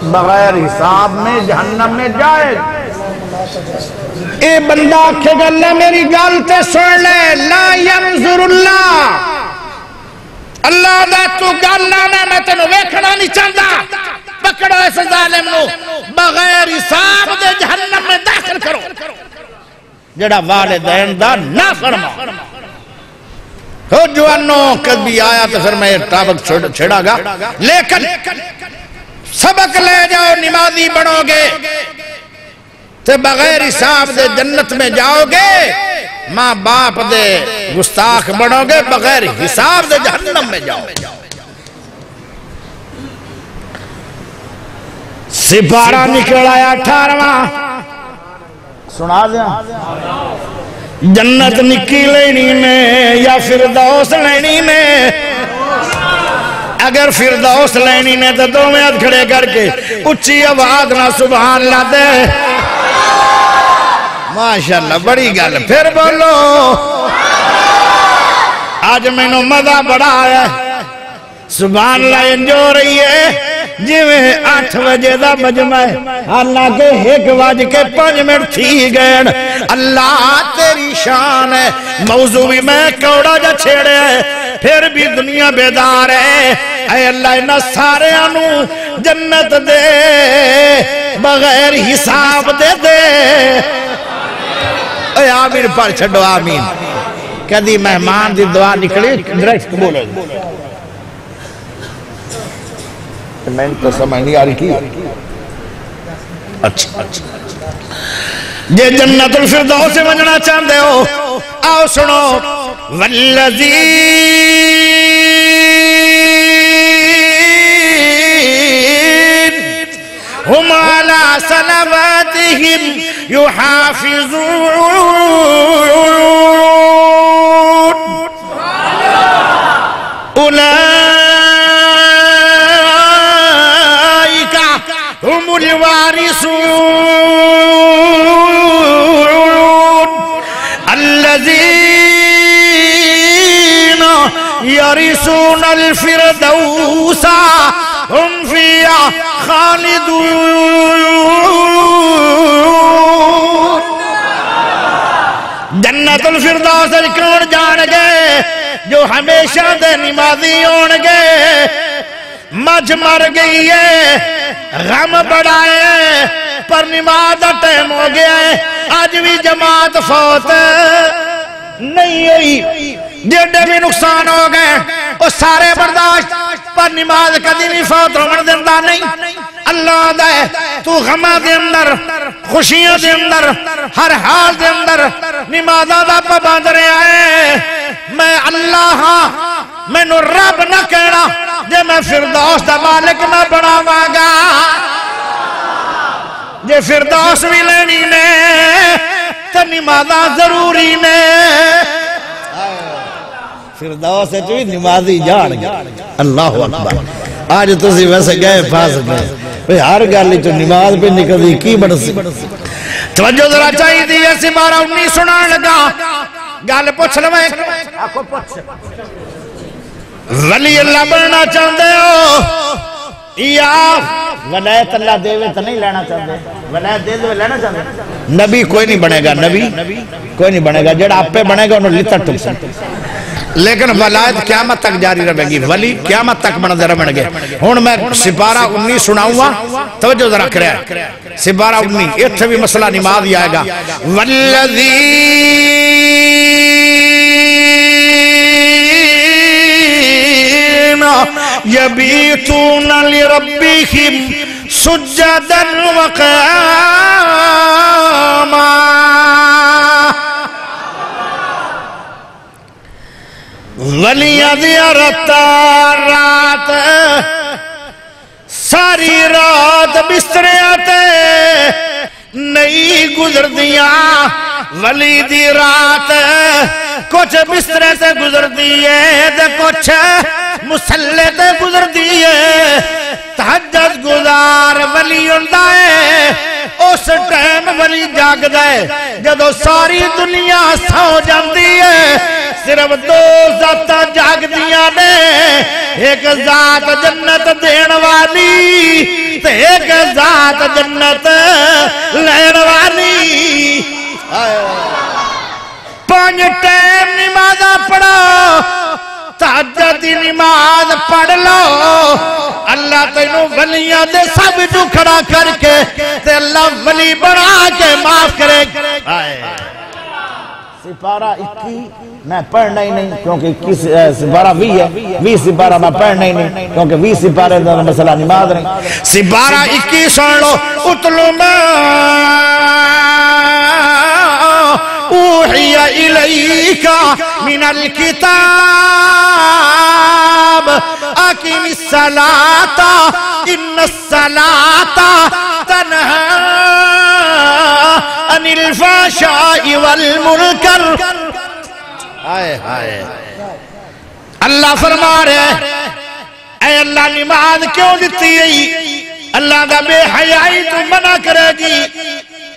بغیر حساب میں جہنم میں جائے اے بندہ آکھے گا اللہ میری گل تے سن لے لا ینظر اللہ اللہ دا تو گل لانا میں تینوں ویکھنا نہیں چاہتا پکڑو اس ظالم نو بغیر حساب دے جہنم میں داخل کرو جڑا والدین دا نہ فرما ہو جوانوں کبھی آیا تو پھر میں یہ ٹابک چھڑا گا، لیکن سبق لے جاؤ، نمازی بنو گے تو بغیر حساب دے جنت میں جاؤ گے، ماں باپ دے گستاخ بنو گے، بغیر حساب دے جہنم میں جاؤ گے۔ سپارہ نکل آیا 18واں، سنا دیا جنت نکی لینی میں یا فردوس لینی میں؟ اگر فردوس لینی میں تو دو میں ہاتھ کھڑے کر کے اچھی آواز نہ سبحان اللہ دے، ماشاءاللہ بڑی گل، پھر بولو آج میں نو مزہ بڑا ہے، سبحان اللہ انجو رہی ہے جویں 8 بجے دا مجمع ہے، حالانکہ 1:05 منٹ تھی گئے، اللہ تیری شان ہے، موضوع بھی میں کوڑا جا چھیڑے ہے، پھر بھی دنیا بیدار ہے، اے اللہ انہا سارے آنو جنت دے، بغیر حساب دے دے، اے آمین پڑھ چھڑو آمین، کہہ مہمان دی دعا نکلی ڈریکٹ بولو، میں تو سمجھ نہیں آ رہی کی، اچھا جے جنت الفردوس سے منجنا چاہتے ہو آؤ سنو، والذین ہم علی صلواتہم یحافظون، هم الوارثون الذين يرثون الفردوس هم فيها خالدون۔ جنت الفردوس کون جان گے؟ جو ہمیشہ دے نمازی ہون گے، مجھ مر گئی ہے، غم بڑا ہے، پر نماز ٹائم ہو گیا ہے، آج بھی جماعت فوت نہیں ہوئی، جیڑے بھی نقصان ہو گئے وہ سارے برداشت، پر نماز کدی بھی فوت ہونے دیندہ نہیں۔ اللہ دے تو غمہ دے اندر، خوشیوں دے اندر، ہر حال دے اندر نمازہ دا پابند رہے آئے، میں اللہ ہاں، میں نو رب نہ کہنا جے میں فردوس دا مالک میں بناواں گا، جے فردوس بھی لینی نے تو نمازہ ضروری نے، فردوس ہے چوئی نمازی جان گے، اللہ اکبر۔ آج تسی ویسے گئے پاس گئے، ہر گالی جو نماز پہ نکل دی کی بڑھ سی، توجہ ذرا چاہی دی ایسی 12-19 سنان لگا، گال پوچھ لویں، ولی اللہ بننا چاہتے ہو یا ولایت اللہ دیوے تو نہیں لینا چاہتے، ولایت دیوے لینا چاہتے، نبی کوئی نہیں بنے گا، نبی کوئی نہیں بنے گا، جڑا آپ پہ بنے گا انہوں لتا ٹک سکتے، لیکن ولایت قیامت تک جاری رہے گی، ولی قیامت تک بنتے رہے گے۔ ہون میں سپارہ 19 سناؤں گا، توجہ ذرا کرے، سپارہ 19 اتھے بھی مسئلہ نماز ہی آئے گا، والذین یبیتون لربہم سجدا وقیاما، ولیاں زیارت رات ساری رات بسترے آتے نہیں گزر دیا، ولی دی رات کچھ بسترے سے گزر دیئے دے کچھ مسلح سے گزر دیئے، تہجد گزار ولی ہوندہ ہے، اس ٹائم ولی جاگ دائے جدو ساری دنیا سو جاندی ہے، صرف 2 ذاتہ جاگ دیا نے، ایک ذات جنت دین والی تے ایک ذات جنت لین والی۔ 5 ٹائم نمازہ پڑھو، تہجد دی نماز پڑھ لو، اللہ تینوں ولیاں دے سب جو کھڑا کر کے تے اللہ ولی بنا کے معاف کرے۔ سپارہ 21 میں پڑھنا ہی نہیں کیونکہ 21 سپارہ 20 ہے 20 سپارہ میں پڑھنا ہی نہیں کیونکہ 20 سپارے دا مسئلہ نماز نہیں سپارہ 21 سن لو اتلو ما اوحی الیکا من الکتاب اقیم الصلاة ان الصلاة تنہا عن الفحشاء والمنکر آئے آئے اللہ فرما رہے اے اللہ نماز کیوں دیتی ہے اللہ دا بے حیائی تو منع کرے گی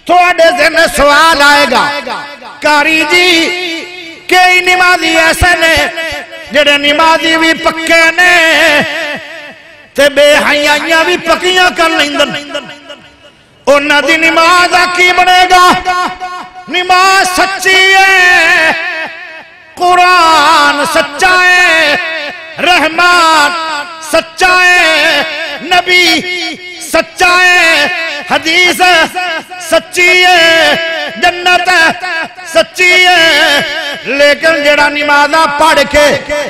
تھوڑے ذہن سوال آئے گا کاری جی کئی نمازی ایسے نے جڑے نمازی بھی پکے نے تے بے حیائیاں بھی پکیاں کر لیندن انہاں دی نماز کی بنے گا نماز سچی ہے قرآن سچا ہے رحمان سچا ہے نبی سچا ہے حدیث سچی ہے جنت سچی ہے لیکن جڑا نمازہ پڑھ کے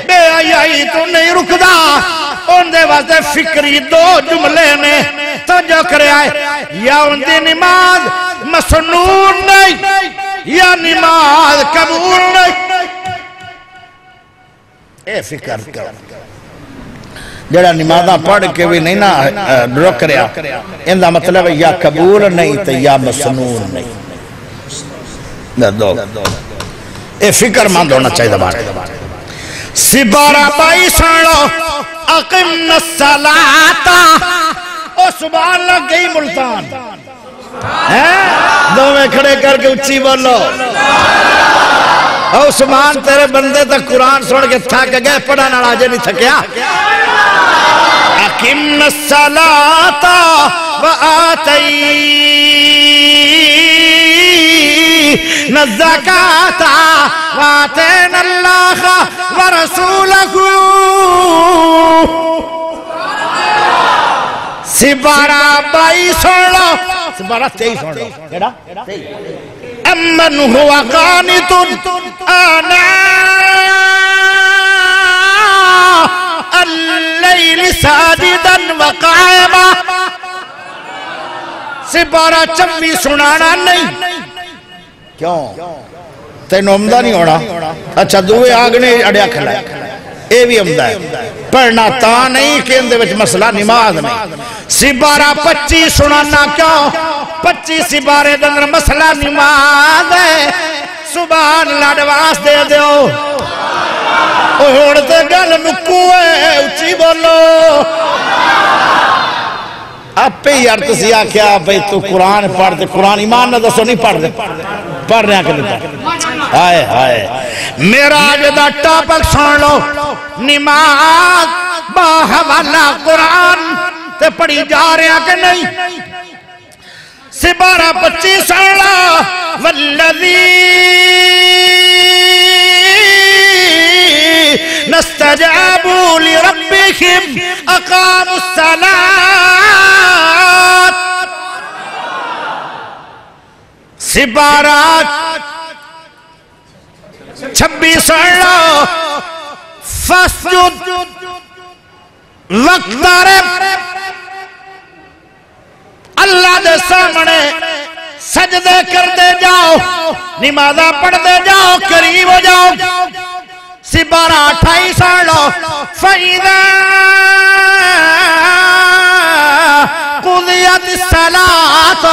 بے حیائی تو نہیں رکدا ان دے واسطے فکری دو جملے نے توجہ کرے آئے یا ان دی نماز مسنون نہیں یا نماز قبول نہیں اے فکر کر جڑا نمازہ پڑھ کے بھی نہیں نا رک رہا ان دا مطلب ہے یا قبول نہیں تو یا مسنون نہیں دو اے فکر مند ہونا چاہیے دبارے سپارہ 22 سن لو اقم الصلاة او سبحان اللہ گئی ملتان دو میں کھڑے کر کے اچھی بولو عثمان تیرے بندے تک قرآن سن کے تھک گئے پڑھا نہ راجے نہیں تھکیا اقم الصلاة وآتينا الزكاة وآتينا الله ورسوله سپارہ 22 سن لو سپارہ 23 سن لو امن ہوا قانت آناء اللیل ساجدا وقائما سپارہ 24 سنانا نہیں کیوں تینو عمدہ نہیں ہونا اچھا دوئے آگنے اڑیا کھلائے اے بھی عمدہ ہے پڑھنا تا نہیں کہ اندے وچ مسئلہ نماز نہیں سپارہ 25 سنانا کیوں 25 سپارے دندر مسئلہ نماز ہے سبحان اللہ ڈواس دے دیو اوڑتے گل مکو ہے اچھی بولو اب پہ یار تسی آکھیا بھئی تو قرآن پڑھ دے قرآن ایمان نہ دسو نہیں پڑھ دے پڑھ رہے ہیں کہ نہیں پڑھ آئے آئے میرا جدہ ٹاپک سن لو نماز باحوالہ قرآن تے پڑھی جا رہے ہیں کہ نہیں سپارہ 25 سن لو والذین استجابوا لربهم اقاموا الصلاة سپارہ 26 سن لو فسجد وقت دارے اللہ دے سامنے سجدے کر دے جاؤ نمازہ پڑھ دے جاؤ قریب ہو جاؤ سپارہ 28 سن لو فَإِذَا قُضِيَتِ الصَّلَاةُ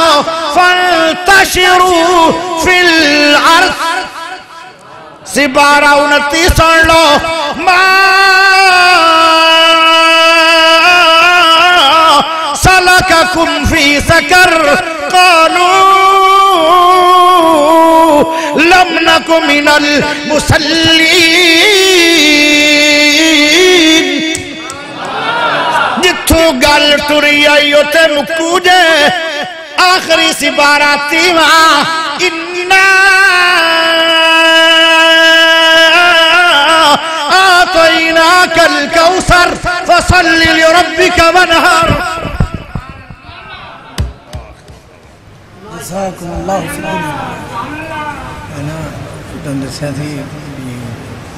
فَانْتَشِرُوا فِي الْأَرْضِ سپارہ 29 سن لو مَا سَلَكَكُمْ فِي سَكَرْ قَالُوا لَمْ نَكُ مِنَ الْمُسَلِّينَ جتھو گل ٹری آئی ہوتے مکو جے آخری سپارہ 30 اِنَّا آتَيْنَاكَ الْكَوْثَرَ فَصَلِّ لِرَبِّكَ وَانْحَرْ جزاكم الله في الدنيا تم دسیا تھی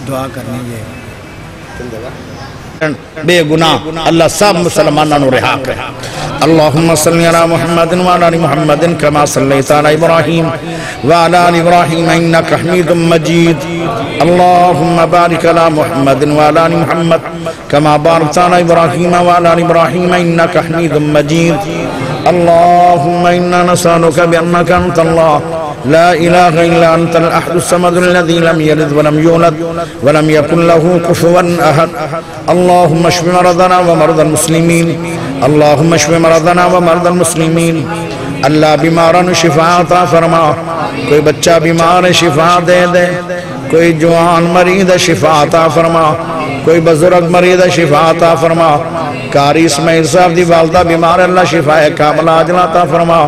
دعا کرنی ہے بے گناہ اللہ سب مسلمانوں نے رہا کرے اللہم صلی علی محمد وعلی آل محمد کما صلیت علی ابراہیم وعلی آل ابراہیم انک حمید مجید اللہم بارک علی محمد وعلی آل محمد کما بارکت علی ابراہیم وعلی آل ابراہیم انک حمید مجید اللہم انا نسألک بأنک انت اللہ لا إله إلا أنت الأحد الصمد الذي لم يلد ولم يولد ولم يكن له كفوا أحد اللهم اشف مرضنا ومرضى المسلمين اللهم اشف مرضنا ومرضى المسلمين اللہ بیماران شفا عطا فرما کوئی بچہ بیمار شفا دے دے کوئی جوان مریض شفا عطا فرما کوئی بزرگ مریض شفا عطا فرما قاری اسماعیل صاحب دی والدہ بیمار اللہ شفا کاملہ عاجلہ عطا فرما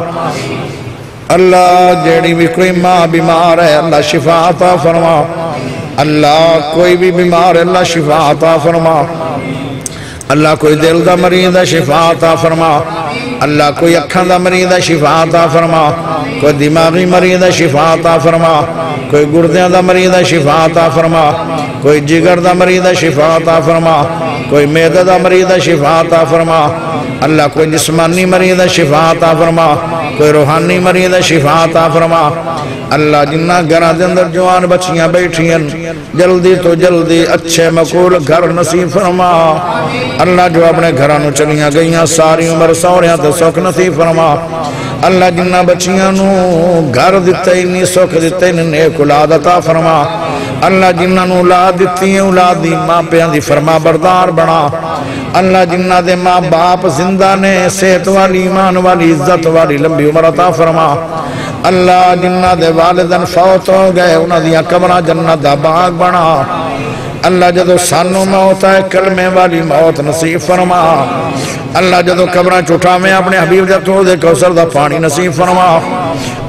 اللہ جیڑی بھی کوئی ماں بیمار ہے اللہ شفا عطا فرما اللہ کوئی بھی بیمار ہے اللہ شفا عطا فرما اللہ کوئی دل دا مریض ہے شفا عطا فرما اللہ کوئی اکھاں دا مریض ہے شفا عطا فرما کوئی دماغی مریض ہے شفا عطا فرما کوئی گردیاں دا مریض ہے شفا عطا فرما کوئی جگر دا مریض ہے شفا عطا فرما کوئی معدہ دا مریض ہے شفا عطا فرما اللہ کوئی جسمانی مریض ہے شفا عطا فرما کوئی روحانی مریض ہے شفا عطا فرما اللہ جنہ گھرہ دے اندر جوان بچیاں بیٹھیں جلدی تو جلدی اچھے مقبول گھر نصیب فرما اللہ جو اپنے گھرانوں چلیاں گئیاں ساری عمر سوریاں تو سوک نصیب فرما اللہ جنہ بچیاں نو گھر دیتے ہی نہیں سوک دیتے ہی نیک اولاد عطا فرما اللہ جنہ نو اولاد دیتی ہیں اولاد دی ماں پیان دی فرما بردار بنا اللہ جنہ دے ماں باپ زندہ نے صحت والی ایمان والی عزت والی لمبی عمر عطا فرما اللہ جنہ دے والدن فوت ہو گئے انہاں دیاں قبراں جنت دا باغ بنا اللہ جدو سانو موت ہے کلمے والی موت نصیب فرما اللہ جدو قبراں چٹھا میں اپنے حبیب جتو دے کوثر دا پانی نصیب فرما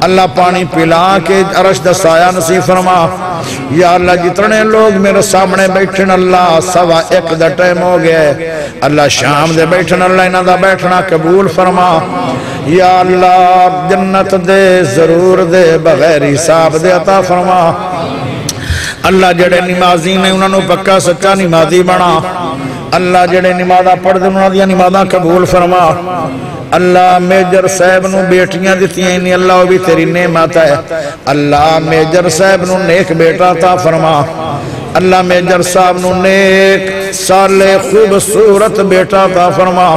اللہ پانی پلا کے عرش دا سایہ نصیب فرما یا اللہ جتنے لوگ میرے سامنے بیٹھن اللہ سوا ایک دا ٹائم ہو گئے اللہ شام دے بیٹھن اللہ انہاں دا بیٹھنا قبول فرما یا اللہ جنت دے ضرور دے بغیر حساب دے عطا فرما اللہ جڑے نمازی نے انہوں نے پکا سچا نمازی بنا اللہ جڑے نمازہ پڑھ دے انہوں نے نمازہ قبول فرما اللہ میجر صاحب نو بیٹیاں دیتی ہیں انہی اللہ بھی تیری نعمت ہے اللہ میجر صاحب نو نیک بیٹا عطا فرما اللہ میجر صاحب نو نیک سالے خوبصورت بیٹا عطا فرما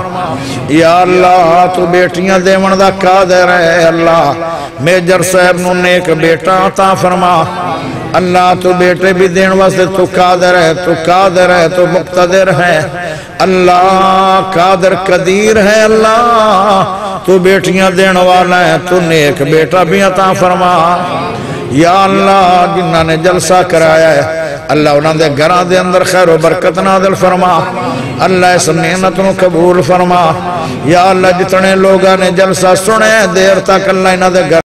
یا اللہ تو بیٹیاں دیون دا قادر ہے اللہ میجر صاحب نو نیک بیٹا عطا فرما اللہ تو بیٹے بھی دین واسطے تو قادر ہے تو مقتدر ہے اللہ قادر قدیر ہے اللہ تو بیٹیاں دین والا ہے تو نیک بیٹا بھی عطا فرما یا اللہ جنہ نے جلسہ کرایا ہے اللہ انہاں دے گھراں دے اندر خیر و برکت نازل فرما اللہ اس محنت نو قبول فرما یا اللہ جتنے لوگاں نے جلسہ سنے دیر تک اللہ انہاں دے